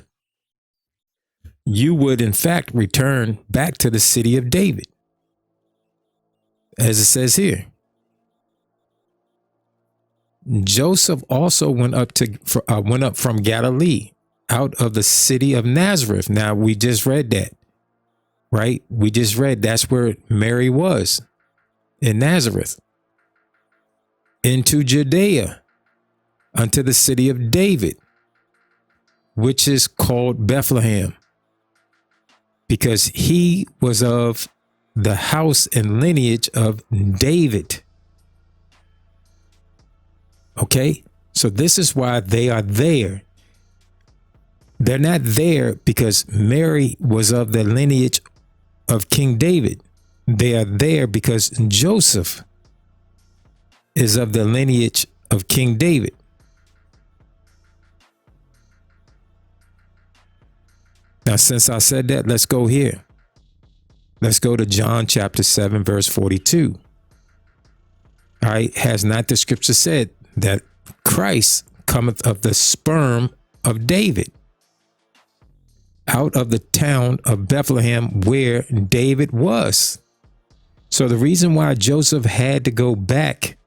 you would in fact return back to the city of David, as it says here. Joseph also went up from Galilee, out of the city of Nazareth. Now we just read that, right? We just read that's where Mary was, in Nazareth, into Judea, unto the city of David, which is called Bethlehem, because he was of the house and lineage of David. Okay, so this is why they are there. They're not there because Mary was of the lineage of King David. They are there because Joseph is of the lineage of King David. Now, since I said that, let's go here. Let's go to John chapter 7, verse 42. All right. Has not the scripture said that Christ cometh of the sperm of David, out of the town of Bethlehem where David was? So the reason why Joseph had to go back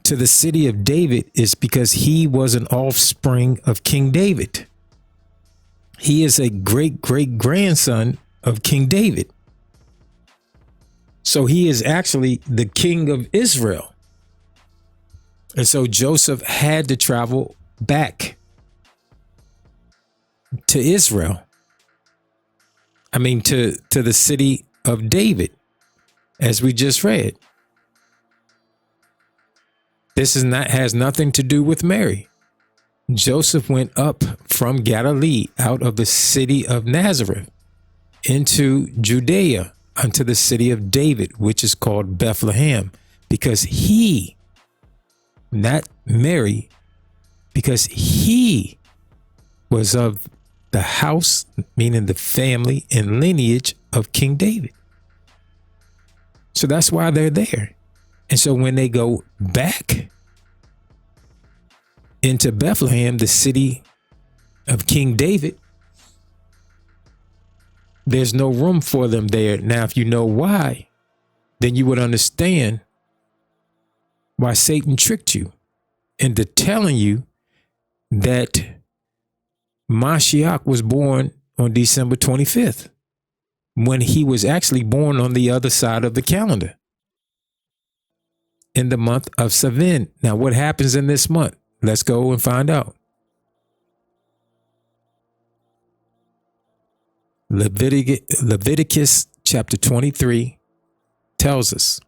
to the city of David is because he was an offspring of King David. He is a great grandson of King David. So he is actually the king of Israel. And so Joseph had to travel back to Israel. I mean, to the city of David, as we just read. This has nothing to do with Mary. Joseph went up from Galilee out of the city of Nazareth into Judea unto the city of David, which is called Bethlehem, because he, not Mary, because he was of the house, meaning the family and lineage of King David. So that's why they're there. And so when they go back into Bethlehem, the city of King David, there's no room for them there. Now, if you know why, then you would understand why Satan tricked you into telling you that Mashiach was born on December 25th, when he was actually born on the other side of the calendar, in the month of Sivan. Now, what happens in this month? Let's go and find out. Leviticus chapter 23 tells us,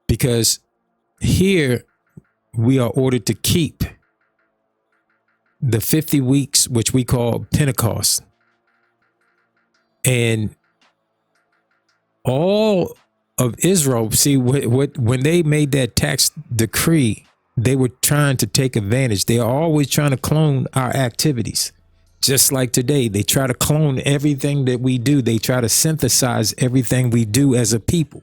because here we are ordered to keep the 50 weeks, which we call Pentecost. And all of Israel, see, when they made that tax decree, they were trying to take advantage. They are always trying to clone our activities. Just like today, they try to clone everything that we do. They try to synthesize everything we do as a people.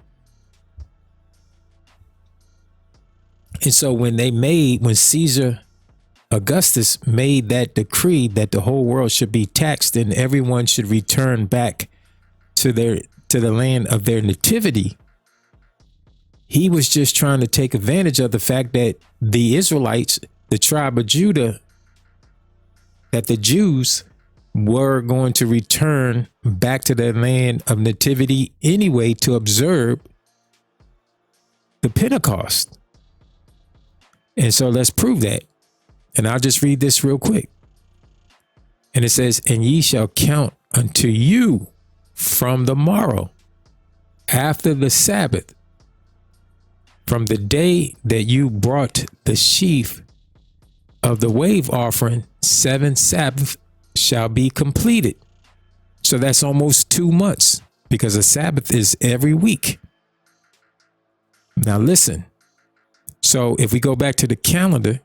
And so when Caesar Augustus made that decree that the whole world should be taxed and everyone should return back to the land of their nativity, he was just trying to take advantage of the fact that the Israelites, the tribe of Judah, that the Jews were going to return back to their land of nativity anyway to observe the Pentecost. And so let's prove that. And I'll just read this real quick. And it says, and ye shall count unto you from the morrow, after the Sabbath, from the day that you brought the sheaf of the wave offering, 7 Sabbaths shall be completed. So that's almost 2 months, because a Sabbath is every week. Now listen. So if we go back to the calendar,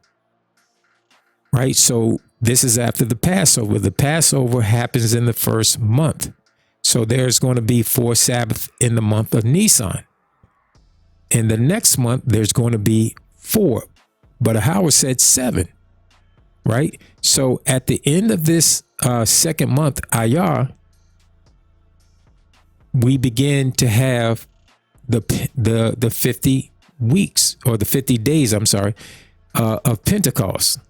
right? So this is after the Passover. The Passover happens in the first month. So there's going to be 4 Sabbaths in the month of Nisan. In the next month, there's going to be 4. But Howard said 7, right? So at the end of this second month, Ayar, we begin to have the 50 weeks, or the 50 days, I'm sorry, of Pentecost.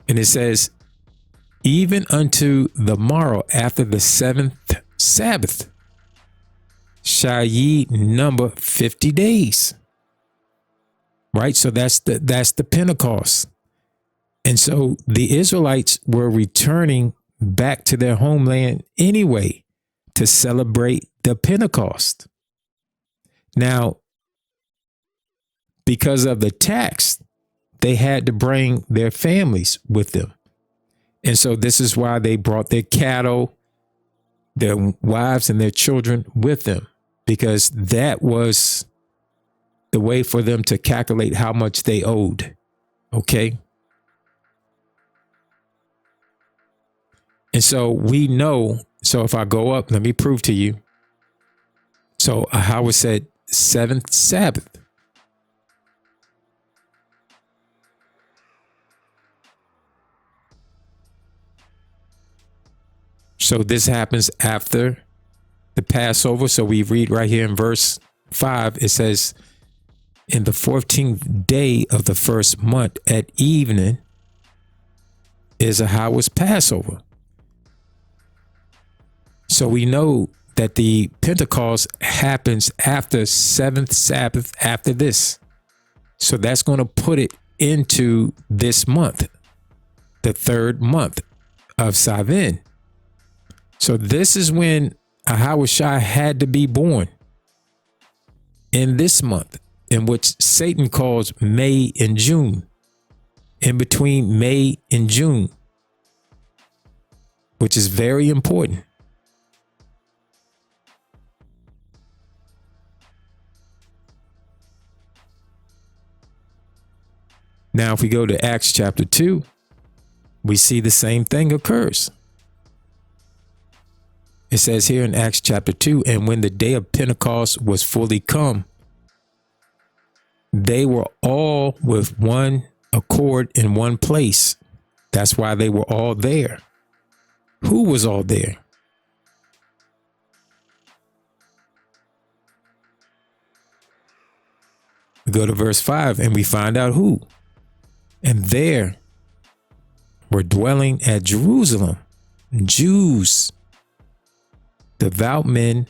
And it says, even unto the morrow after the 7th Sabbath shall ye number 50 days. Right? So that's the Pentecost. And so the Israelites were returning back to their homeland anyway to celebrate the Pentecost. Now, because of the tax they had to bring their families with them. And so this is why they brought their cattle, their wives, and their children with them, because that was the way for them to calculate how much they owed. Okay. And so we know, so if I go up, let me prove to you. So Yahweh said, seventh Sabbath. So this happens after the Passover. So we read right here in verse 5, it says, in the 14th day of the first month at evening is Yahweh's Passover. So we know that the Pentecost happens after seventh Sabbath after this. So that's going to put it into this month, the third month of Savan. So this is when Ahawashai had to be born, in this month, in which Satan calls May and June, in between May and June, which is very important. Now, if we go to Acts chapter 2, we see the same thing occurs. It says here in Acts chapter 2, and when the day of Pentecost was fully come, they were all with one accord in one place. That's why they were all there. Who was all there? We go to verse 5 and we find out who. And there were dwelling at Jerusalem Jews, devout men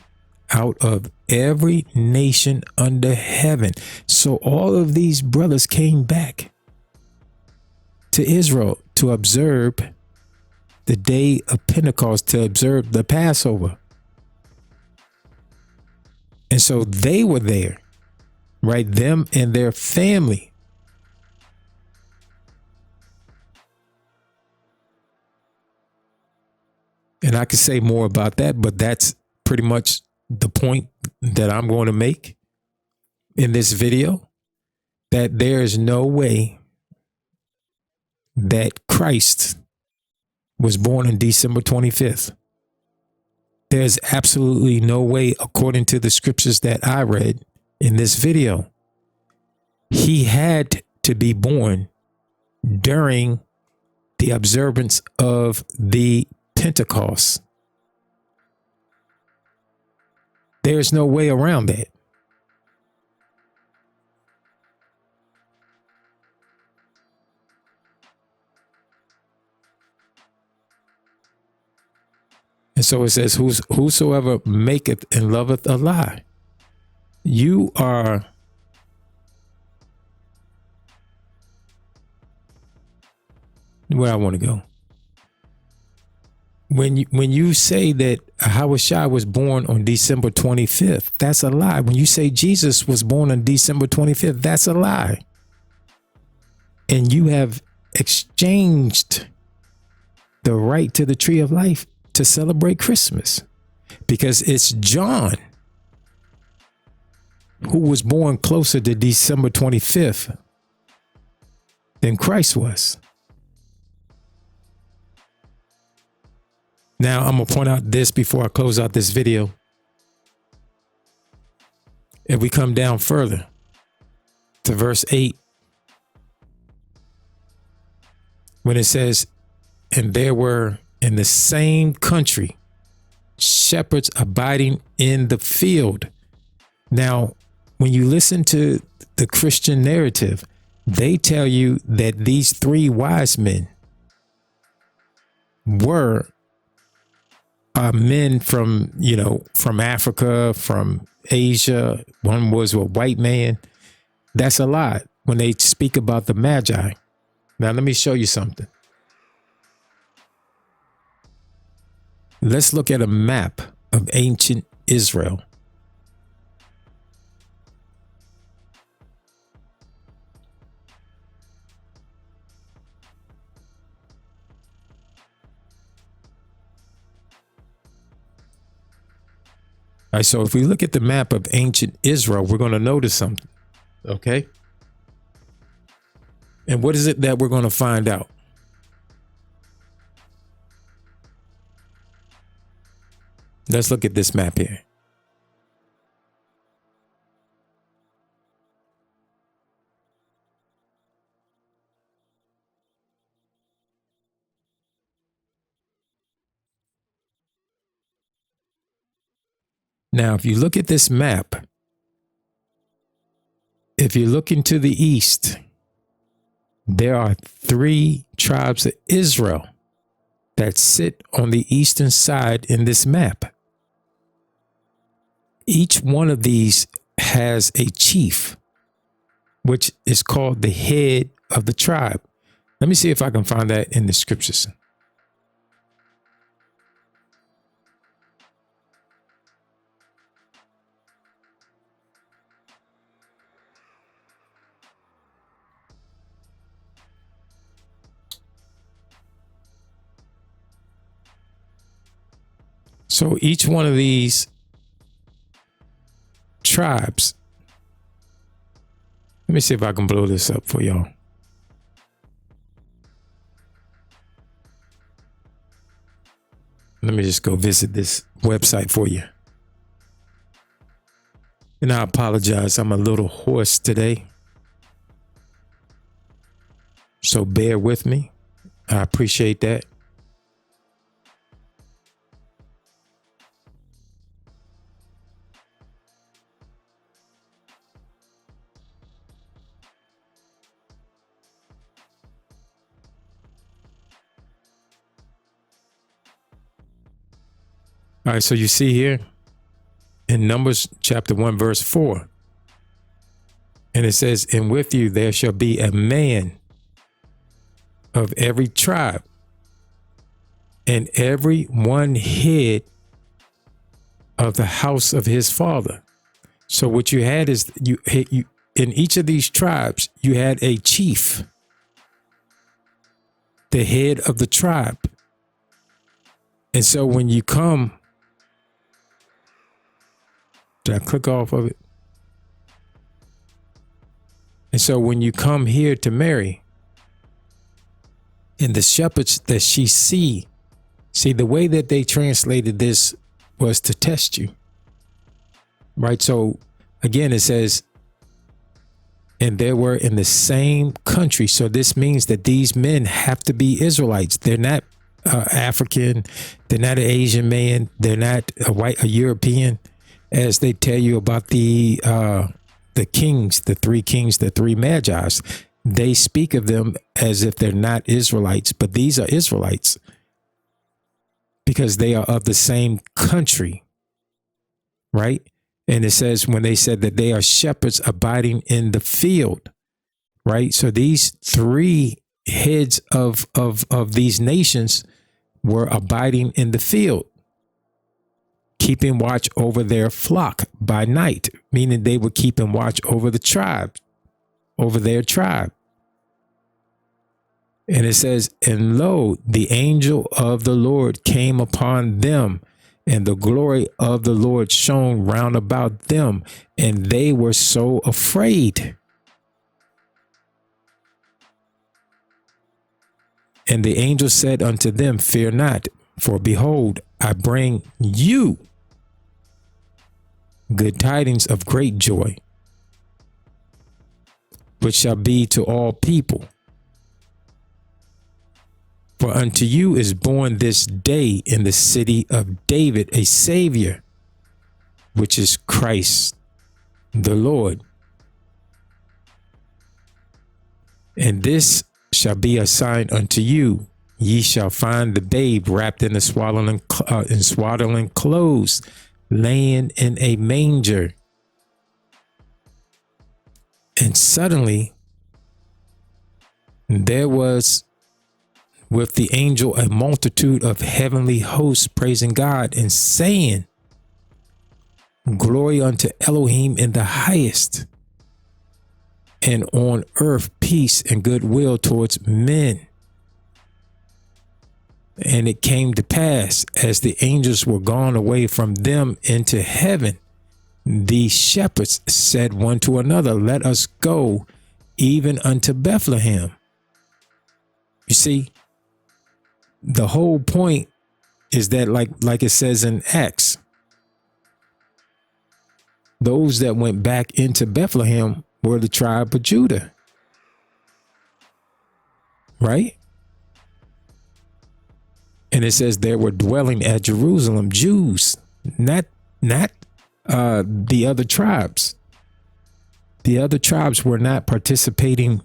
out of every nation under heaven. So all of these brothers came back to Israel to observe the day of Pentecost, to observe the Passover. And so they were there, right? Them and their family. And I could say more about that, but that's pretty much the point that I'm going to make in this video, that there is no way that Christ was born on December 25th. There's absolutely no way, according to the scriptures that I read in this video. He had to be born during the observance of the Pentecost. There's no way around that. And so it says, whosoever maketh and loveth a lie. You are where I want to go. When you say that Ahawashai was born on December 25th, that's a lie. When you say Jesus was born on December 25th, that's a lie. And you have exchanged the right to the tree of life to celebrate Christmas, because it's John who was born closer to December 25th than Christ was. Now, I'm going to point out this before I close out this video. If we come down further to verse 8, when it says, and there were in the same country shepherds abiding in the field. Now, when you listen to the Christian narrative, they tell you that these three wise men were men from, from Africa, from Asia. One was a white man. That's a lie when they speak about the Magi. Now, let me show you something. Let's look at a map of ancient Israel. right, so if we look at the map of ancient Israel, we're going to notice something. Okay. And what is it that we're going to find out? Let's look at this map here. Now, if you look at this map, if you're looking to the east, there are 3 tribes of Israel that sit on the eastern side in this map. Each one of these has a chief, which is called the head of the tribe. Let me see if I can find that in the scriptures. So each one of these tribes, let me see if I can blow this up for y'all. Let me just go visit this website for you. And I apologize, I'm a little hoarse today, so bear with me. I appreciate that. All right, so you see here in Numbers chapter 1, verse 4, and it says, and with you there shall be a man of every tribe, and every one head of the house of his father. So what you had is you in each of these tribes, you had a chief, the head of the tribe. And so when you come, did I click off of it? And so when you come here to Mary, and the shepherds that she see the way that they translated this was to test you, right? So again, it says, and they were in the same country. So this means that these men have to be Israelites. They're not African. They're not an Asian man. They're not a European, as they tell you about the kings, the 3 kings, the 3 magi's. They speak of them as if they're not Israelites, but these are Israelites because they are of the same country, right? And it says when they said that they are shepherds abiding in the field, right? So these 3 heads of these nations were abiding in the field, keeping watch over their flock by night, meaning they were keeping watch over the tribe, over their tribe. And it says, and lo, the angel of the Lord came upon them, and the glory of the Lord shone round about them, and they were so afraid. And the angel said unto them, fear not, for behold, I bring you good tidings of great joy, which shall be to all people. For unto you is born this day in the city of David a Savior, which is Christ the Lord. And this shall be a sign unto you. Ye shall find the babe wrapped in swaddling clothes, laying in a manger. And suddenly there was with the angel a multitude of heavenly hosts praising God and saying, glory unto Elohim in the highest, and on earth peace and goodwill towards men. And it came to pass, as the angels were gone away from them into heaven, the shepherds said one to another, let us go even unto Bethlehem. You see, the whole point is that, like it says in Acts, those that went back into Bethlehem were the tribe of Judah, right? And it says there were dwelling at Jerusalem Jews, not the other tribes. The other tribes were not participating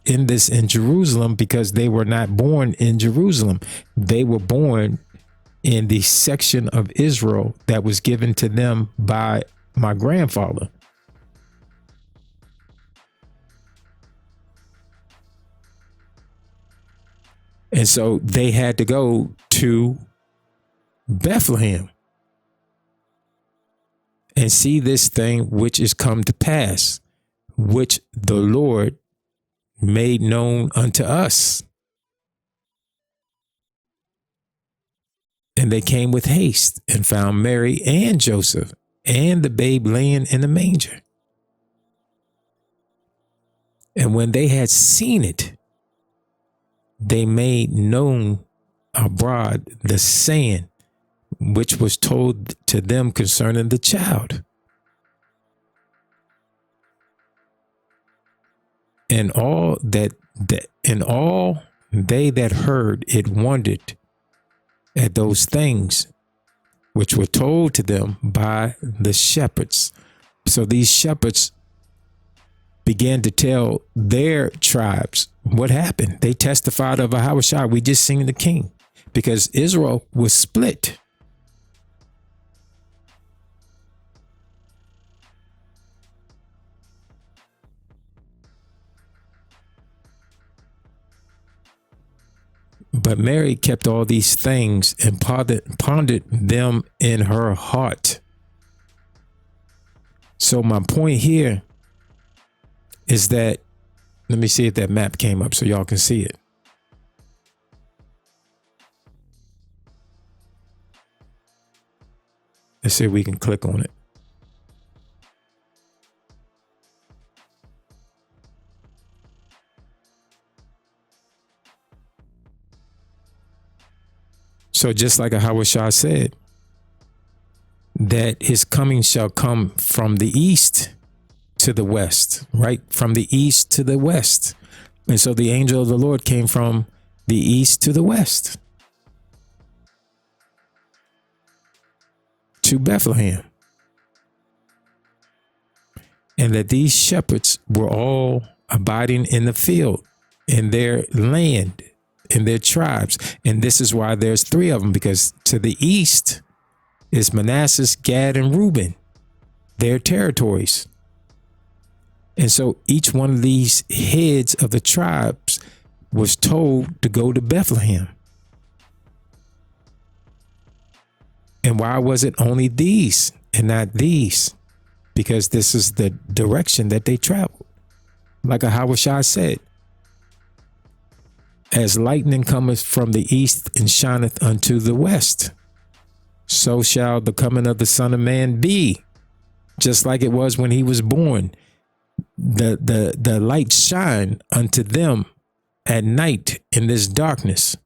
in this in Jerusalem because they were not born in Jerusalem. They were born in the section of Israel that was given to them by my grandfather. And so they had to go to Bethlehem and see this thing which is come to pass, which the Lord made known unto us. And they came with haste and found Mary and Joseph and the babe laying in the manger. And when they had seen it, they made known abroad the saying which was told to them concerning the child. And all they that heard it wondered at those things which were told to them by the shepherds. So these shepherds began to tell their tribes what happened. They testified of Ahahushai. We just seen the king, because Israel was split. But Mary kept all these things and pondered them in her heart. So my point here is that, let me see if that map came up so y'all can see it. Let's see if we can click on it. So just like Ahahushai said, that his coming shall come from the east to the west, right? From the east to the west. And so the angel of the Lord came from the east to the west, to Bethlehem. And that these shepherds were all abiding in the field, in their land, in their tribes. And this is why there's three of them, because to the east is Manasseh, Gad, and Reuben, their territories. And so each one of these heads of the tribes was told to go to Bethlehem. And why was it only these and not these? Because this is the direction that they traveled. Like Ahahushai said, as lightning cometh from the east and shineth unto the west, so shall the coming of the Son of Man be. Just like it was when he was born. The light shine unto them at night in this darkness,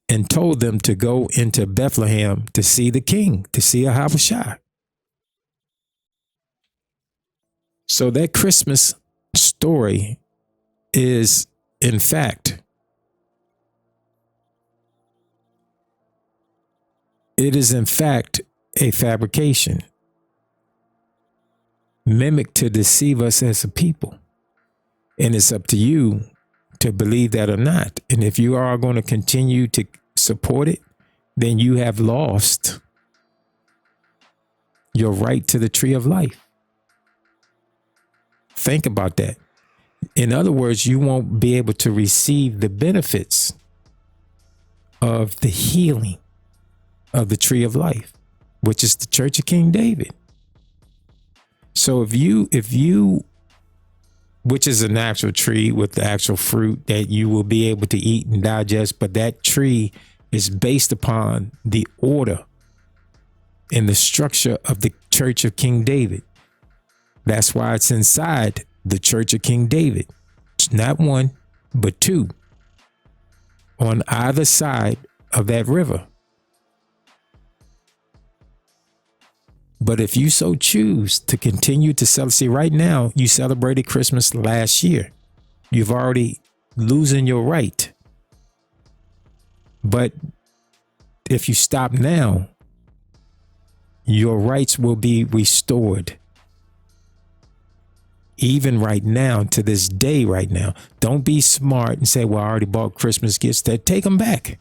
and told them to go into Bethlehem to see the king, to see Ahahushai. So that Christmas story is, in fact, a fabrication, mimicked to deceive us as a people. And it's up to you to believe that or not. And if you are going to continue to support it, then you have lost your right to the tree of life. Think about that. In other words, you won't be able to receive the benefits of the healing of the tree of life, which is the Church of King David. So if you which is an actual tree with the actual fruit that you will be able to eat and digest. But that tree is based upon the order and the structure of the Church of King David. That's why it's inside the Church of King David. It's not one, but two on either side of that river. But if you so choose to continue to celebrate, right now, you celebrated Christmas last year. You've already losing your right. But if you stop now, your rights will be restored. Even right now, to this day, right now. Don't be smart and say, well, I already bought Christmas gifts. Take them back.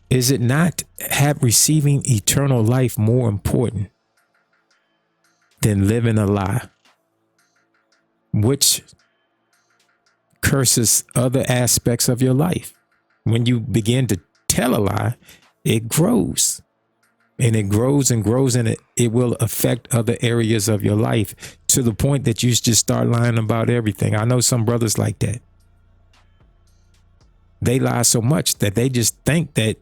Is it not receiving eternal life more important than living a lie, which curses other aspects of your life? When you begin to tell a lie, it grows and it grows and grows, and it will affect other areas of your life to the point that you just start lying about everything. I know some brothers like that. They lie so much that they just think that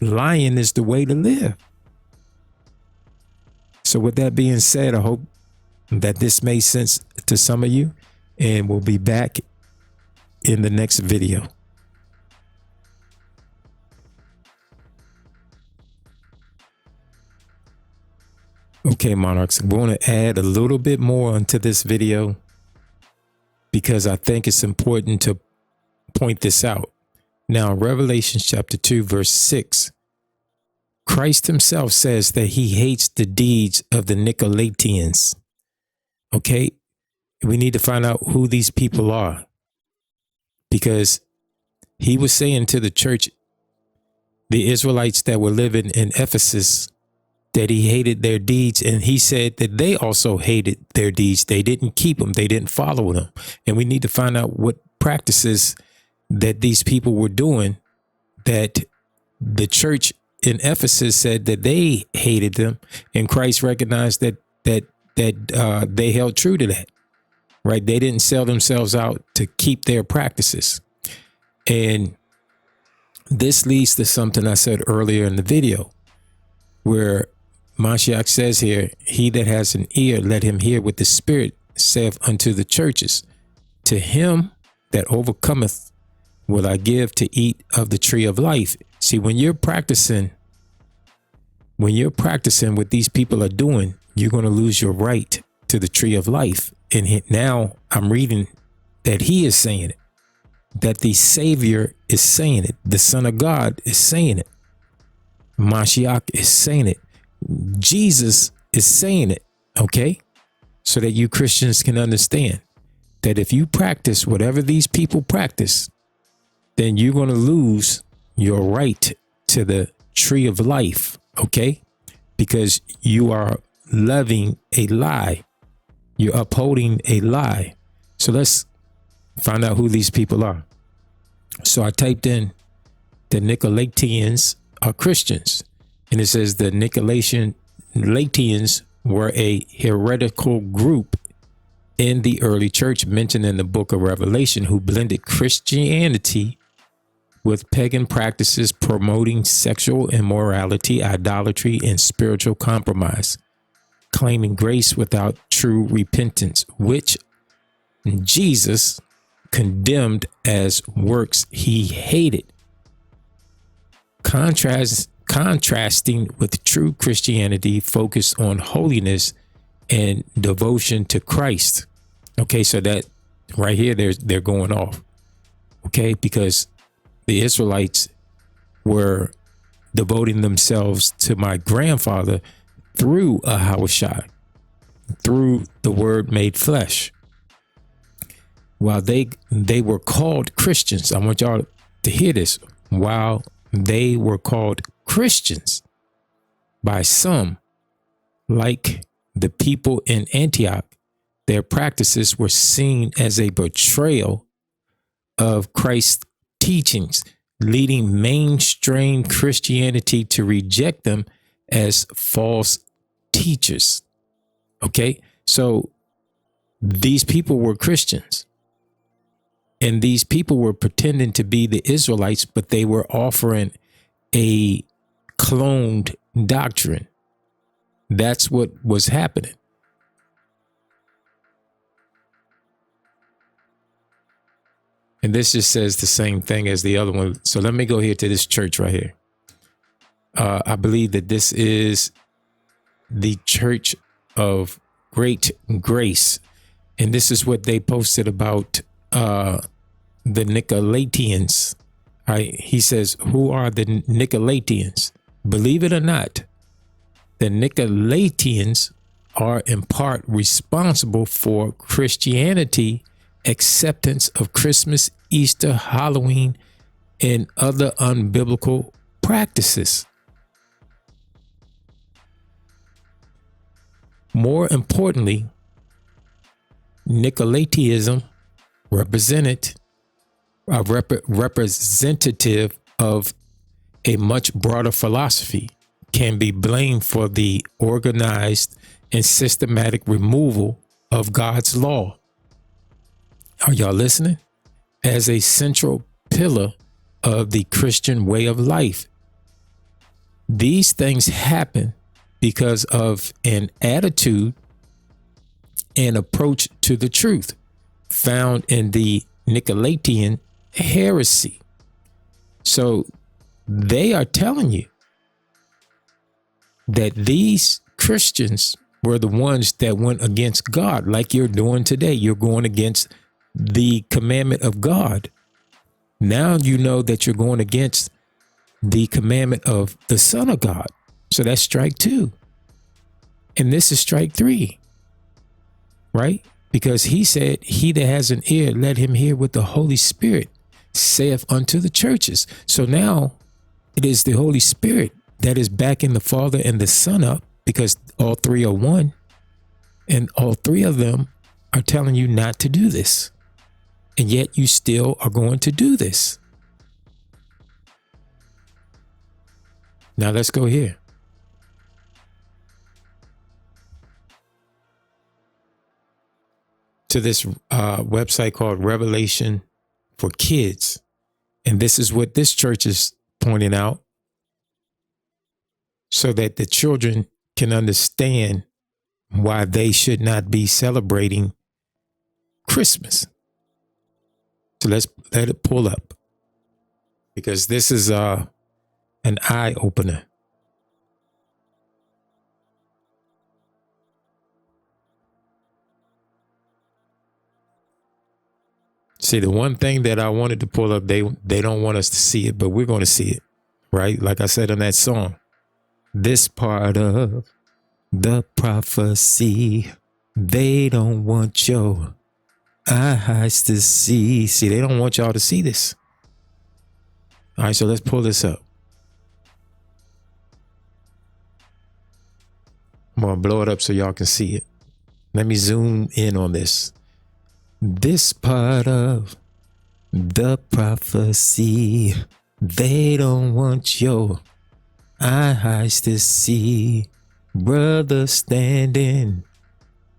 lying is the way to live. So with that being said, I hope that this made sense to some of you, and we'll be back in the next video. Okay, Monarchs, we want to add a little bit more onto this video because I think it's important to point this out. Now, Revelation chapter 2, verse 6, Christ himself says that he hates the deeds of the Nicolaitans. Okay, we need to find out who these people are, because he was saying to the church, the Israelites that were living in Ephesus, that he hated their deeds. And he said that they also hated their deeds. They didn't keep them. They didn't follow them. And we need to find out what practices that these people were doing that the church in Ephesus said that they hated them. And Christ recognized that they held true to that, right? They didn't sell themselves out to keep their practices. And this leads to something I said earlier in the video, where Mashiach says here, he that has an ear, let him hear what the Spirit saith unto the churches. To him that overcometh will I give to eat of the tree of life. See, when you're practicing what these people are doing, you're going to lose your right to the tree of life. And now I'm reading that he is saying it, that the Savior is saying it. The Son of God is saying it. Mashiach is saying it. Jesus is saying it. Okay. So that you Christians can understand that if you practice whatever these people practice, then you're going to lose your right to the tree of life. Okay. Because you are loving a lie. You're upholding a lie. So let's find out who these people are. So I typed in the Nicolaitans are Christians. And it says the Nicolaitans were a heretical group in the early church mentioned in the book of Revelation, who blended Christianity with pagan practices, promoting sexual immorality, idolatry, and spiritual compromise, claiming grace without true repentance, which Jesus condemned as works he hated. Contrasting with true Christianity focused on holiness and devotion to Christ. Okay, so that right here, they're going off. Okay, because the Israelites were devoting themselves to my grandfather through Ahawashai, through the word made flesh. While they were called Christians, I want y'all to hear this. While they were called Christians by some, like the people in Antioch, their practices were seen as a betrayal of Christ's teachings, leading mainstream Christianity to reject them as false teachers. Okay, so These people were Christians, and these people were pretending to be the Israelites, but they were offering a cloned doctrine. That's what was happening. And this just says the same thing as the other one. So let me go here to this church right here. I believe that this is the Church of Great Grace. And this is what they posted about the Nicolaitans. He says, who are the Nicolaitans? Believe it or not, the Nicolaitans are in part responsible for Christianity acceptance of Christmas, Easter, Halloween, and other unbiblical practices. More importantly, Nicolaitanism representative of a much broader philosophy can be blamed for the organized and systematic removal of God's law. Are y'all listening? As a central pillar of the Christian way of life. These things happen because of an attitude and approach to the truth found in the Nicolaitan heresy. So they are telling you that these Christians were the ones that went against God, like you're doing today. You're going against the commandment of God. Now you know that you're going against the commandment of the Son of God. So that's strike 2. And this is strike 3, right? Because he said, he that has an ear, let him hear what the Holy Spirit saith unto the churches. So now it is the Holy Spirit that is backing the Father and the Son up, because all three are one. And all three of them are telling you not to do this. And yet you still are going to do this. Now let's go here. To this website called Revelation for Kids. And this is what this church is pointing out, so that the children can understand why they should not be celebrating Christmas. So let's let it pull up, because this is an eye opener. See, the one thing that I wanted to pull up, they don't want us to see it, but we're going to see it, right? Like I said in that song, this part of the prophecy, they don't want your eyes to see. See, they don't want y'all to see this. All right, so let's pull this up. I'm going to blow it up so y'all can see it. Let me zoom in on this. This part of the prophecy, they don't want your eyes to see. Brother standing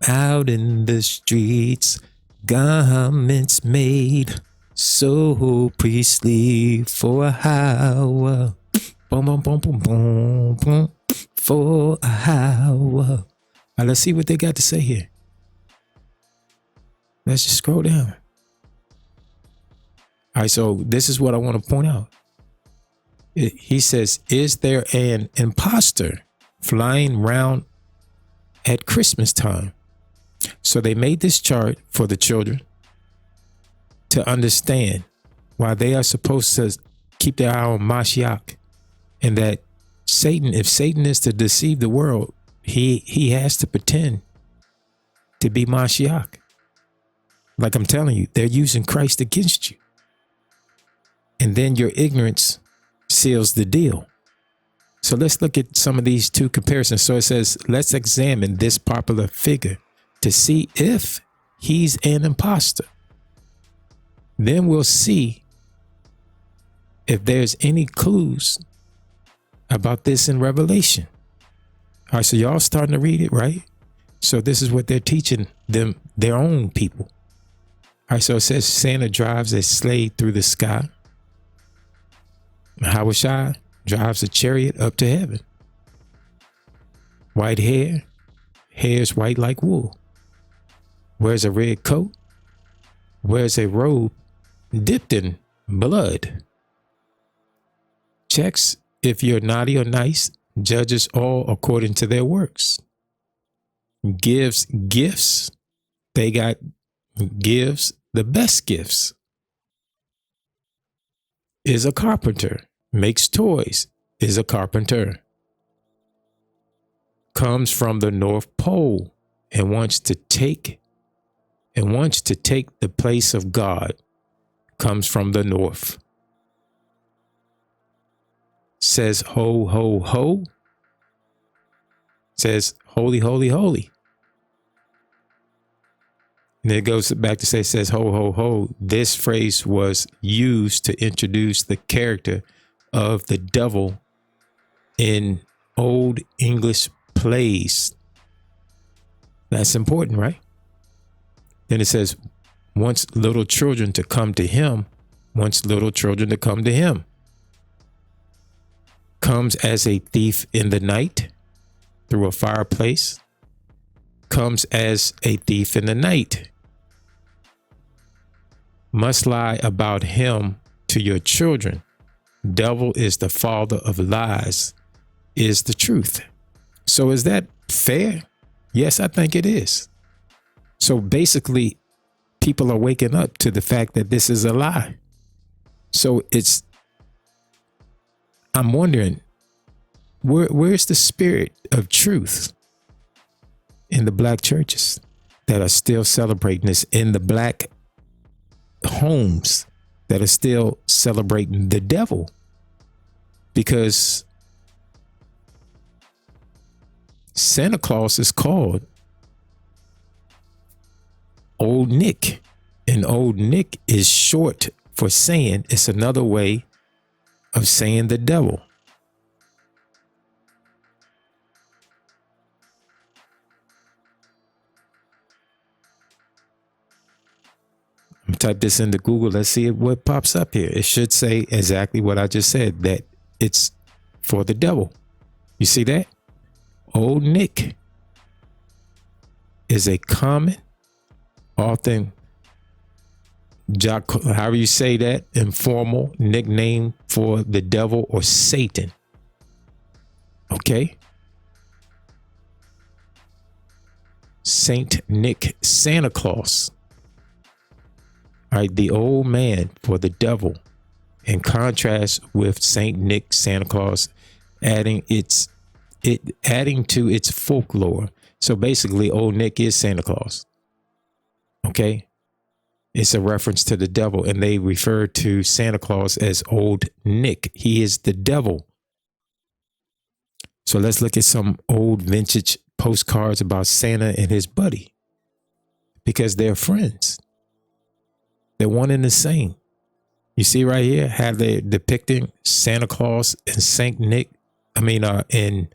out in the streets, garments made so priestly for a hour. Boom, boom, boom, boom, boom, boom, for a hour. Now let's see what they got to say here. Let's just scroll down. All right, so this is what I want to point out. He says, is there an imposter flying around at Christmas time? So they made this chart for the children to understand why they are supposed to keep their eye on Mashiach, and that Satan, if Satan is to deceive the world, he has to pretend to be Mashiach. Like I'm telling you, they're using Christ against you. And then your ignorance seals the deal. So let's look at some of these two comparisons. So it says, let's examine this popular figure to see if he's an imposter. Then we'll see if there's any clues about this in Revelation. All right, so y'all starting to read it, right? So this is what they're teaching them, their own people. All right, so it says Santa drives a sleigh through the sky. Hawashai drives a chariot up to heaven. White hair's white like wool. Wears a red coat. Wears a robe dipped in blood. Checks if you're naughty or nice. Judges all according to their works. Gives gifts. Gives the best gifts. Is a carpenter. Makes toys. Is a carpenter. Comes from the North Pole and wants to take the place of God. Comes from the North. Says ho, ho, ho. Says holy, holy, holy. And it goes back to say, says ho, ho, ho. This phrase was used to introduce the character of the devil in Old English plays. That's important, right? Then it says, wants little children to come to him. Wants little children to come to him. Comes as a thief in the night through a fireplace. Comes as a thief in the night. Must lie about him to your children. Devil is the father of lies, is the truth. So is that fair? Yes, I think it is. So basically, people are waking up to the fact that this is a lie. So I'm wondering, where's the spirit of truth in the black churches that are still celebrating this, in the black homes that are still celebrating the devil? Because Santa Claus is called Old Nick, and Old Nick is short for saying, it's another way of saying the devil. I'm gonna type this into Google. Let's see what pops up here. It should say exactly what I just said, that it's for the devil. You see that? Old Nick is a common, often, however you say that, informal nickname for the devil or Satan. Okay? Saint Nick, Santa Claus. All right, the old man for the devil, in contrast with Saint Nick, Santa Claus, adding to its folklore. So basically, Old Nick is Santa Claus. Okay? It's a reference to the devil, and they refer to Santa Claus as Old Nick. He is the devil. So let's look at some old vintage postcards about Santa and his buddy, because they're friends. They're one and the same. You see right here how they're depicting Santa Claus and Saint Nick. And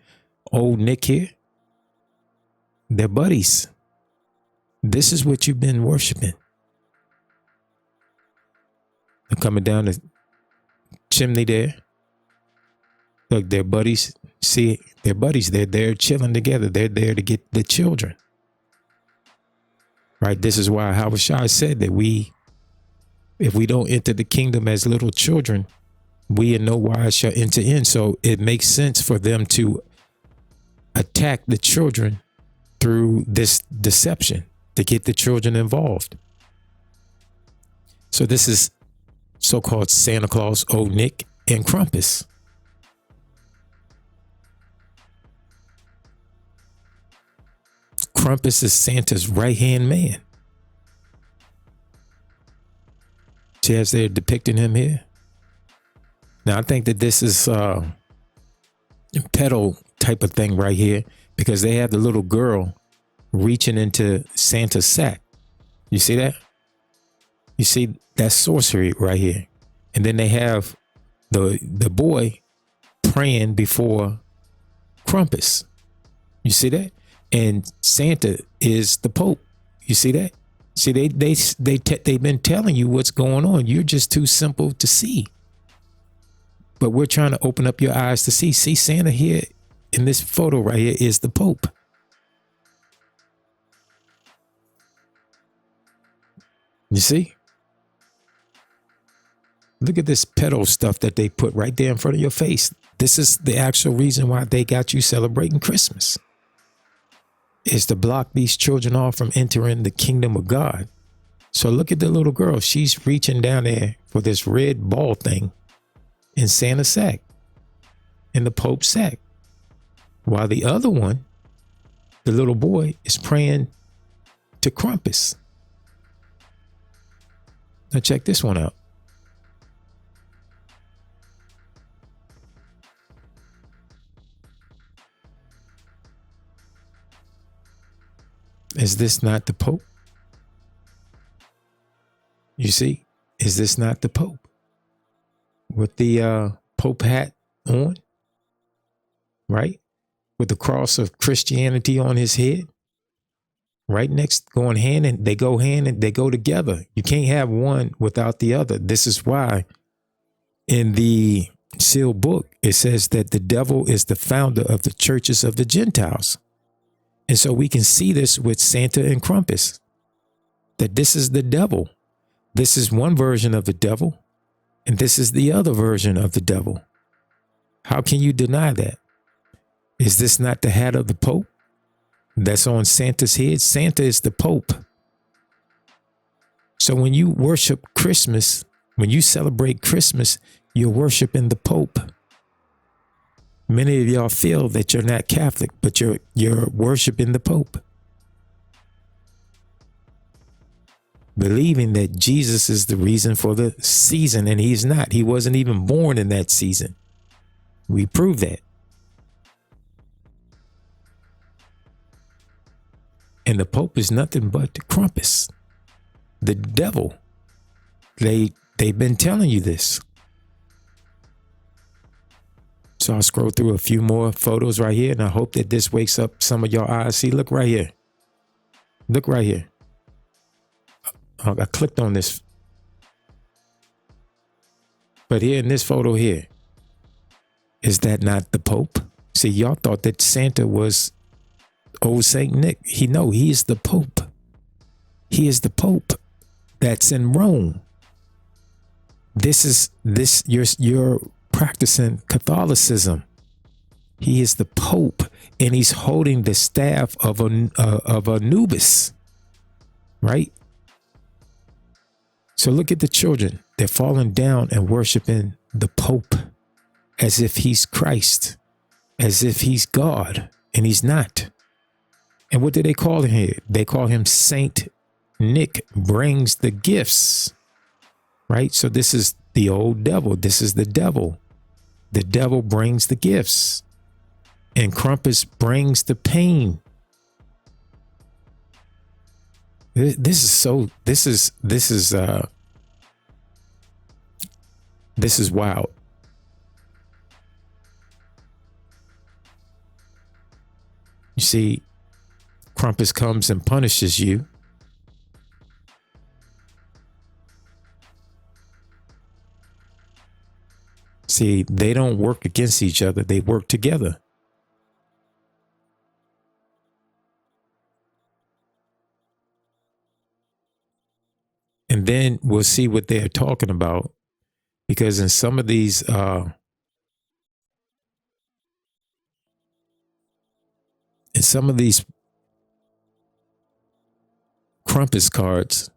Old Nick here. They're buddies. This is what you've been worshiping. They're coming down the chimney there. Look, they're buddies. See, they're buddies. They're there chilling together. They're there to get the children. Right? This is why Hawashai said that if we don't enter the kingdom as little children, we in no wise shall enter in. So it makes sense for them to attack the children through this deception to get the children involved. So this is so-called Santa Claus, Old Nick, and Krampus. Krampus is Santa's right-hand man. See, as they're depicting him here. Now, I think that this is a pedal type of thing right here, because they have the little girl reaching into Santa's sack. You see that? You see, that's sorcery right here. And then they have the boy praying before Krampus. You see that? and Santa is the Pope. You see that? See, they've been telling you what's going on. You're just too simple to see. But we're trying to open up your eyes to see. See, Santa here in this photo right here is the Pope. You see? Look at this pedo stuff that they put right there in front of your face. This is the actual reason why they got you celebrating Christmas. Is to block these children off from entering the kingdom of God. So look at the little girl. She's reaching down there for this red ball thing in Santa's sack, in the Pope's sack. While the other one, the little boy, is praying to Krampus. Now check this one out. Is this not the Pope? You see, is this not the Pope? With the Pope hat on, right? With the cross of Christianity on his head, right next, going hand and they go hand and they go together. You can't have one without the other. This is why in the sealed book, it says that the devil is the founder of the churches of the Gentiles. And so we can see this with Santa and Krampus, that this is the devil. This is one version of the devil, and this is the other version of the devil. How can you deny that? Is this not the hat of the Pope that's on Santa's head? Santa is the Pope. So when you worship Christmas, when you celebrate Christmas, you're worshiping the Pope. Many of y'all feel that you're not Catholic, but you're worshiping the Pope. Believing that Jesus is the reason for the season, and he's not. He wasn't even born in that season. We prove that. And the Pope is nothing but Krampus, the devil. They've been telling you this. So I'll scroll through a few more photos right here, and I hope that this wakes up some of your eyes. See, look right here. Look right here. I clicked on this. But here in this photo here, is that not the Pope? See, y'all thought that Santa was old Saint Nick. He is the Pope. He is the Pope that's in Rome. You're practicing Catholicism. He is the Pope, and he's holding the staff of Anubis, right? So look at the children. They're falling down and worshiping the Pope as if he's Christ, as if he's God, and he's not. And what do they call him here? They call him Saint Nick brings the gifts, right? So this is the old devil. This is the devil. The devil brings the gifts, and Krampus brings the pain. This is wild. You see, Krampus comes and punishes you. See, they don't work against each other. They work together. And then we'll see what they're talking about, because in some of these Krampus cards,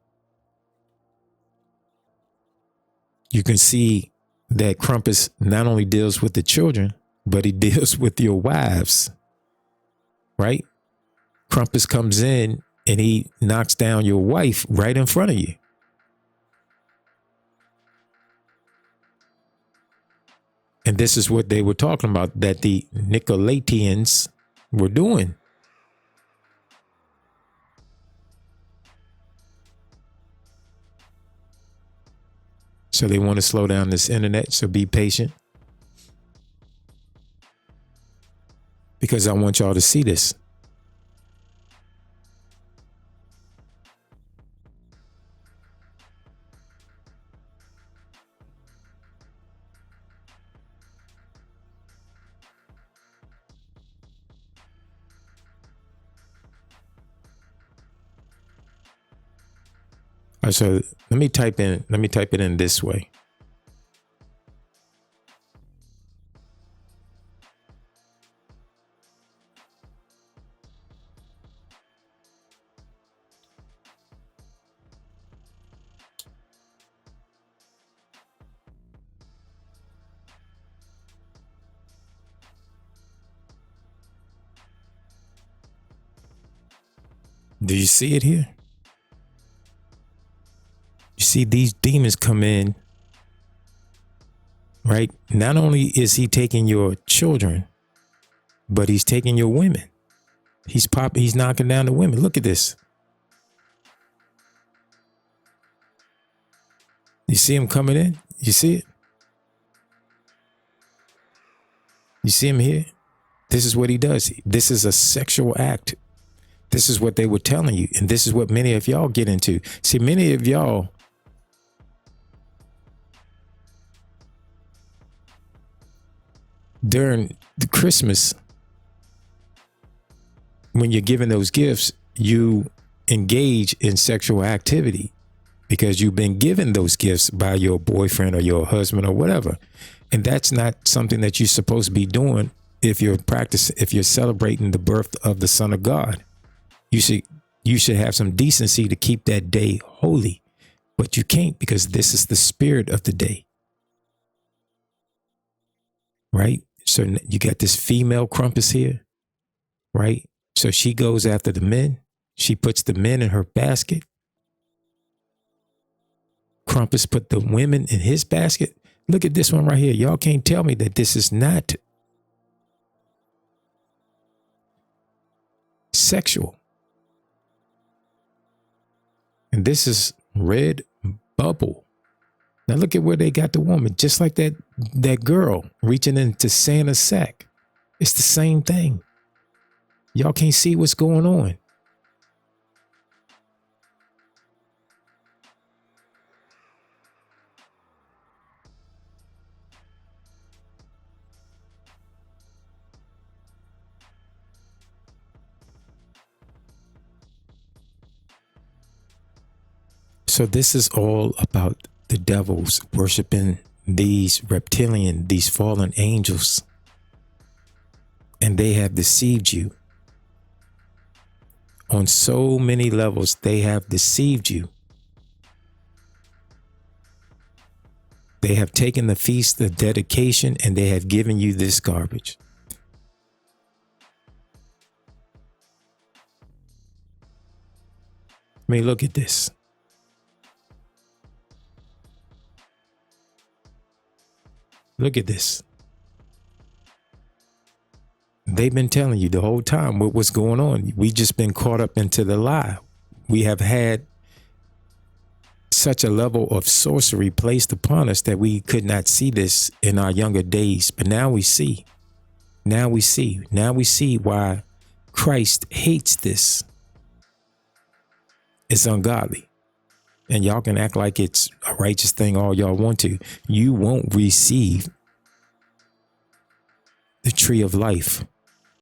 you can see that Krampus not only deals with the children, but he deals with your wives, right? Krampus comes in and he knocks down your wife right in front of you. And this is what they were talking about, that the Nicolaitans were doing. So they want to slow down this internet, so be patient. Because I want y'all to see this. So let me type it in this way. Do you see it here? You see these demons come in, right? Not only is he taking your children, but he's taking your women. He's knocking down the women. Look at this. You see him coming in? You see it? You see him here? This is what he does. This is a sexual act. This is what they were telling you. And this is what many of y'all get into. See, many of y'all during the Christmas, when you're giving those gifts, you engage in sexual activity because you've been given those gifts by your boyfriend or your husband or whatever. And that's not something that you're supposed to be doing if you're celebrating the birth of the Son of God. You should have some decency to keep that day holy, but you can't because this is the spirit of the day. Right? So you got this female Krampus here, right? So she goes after the men. She puts the men in her basket. Krampus put the women in his basket. Look at this one right here. Y'all can't tell me that this is not sexual. And this is Red Bubble. Now look at where they got the woman, just like that girl reaching into Santa's sack. It's the same thing. Y'all can't see what's going on. So this is all about the devils worshiping these fallen angels. And they have deceived you. On so many levels, they have deceived you. They have taken the feast of dedication and they have given you this garbage. I mean, look at this. Look at this. They've been telling you the whole time what was going on. We just been caught up into the lie. We have had such a level of sorcery placed upon us that we could not see this in our younger days. But now we see. Now we see. Now we see why Christ hates this. It's ungodly. And y'all can act like it's a righteous thing all y'all want to. You won't receive the tree of life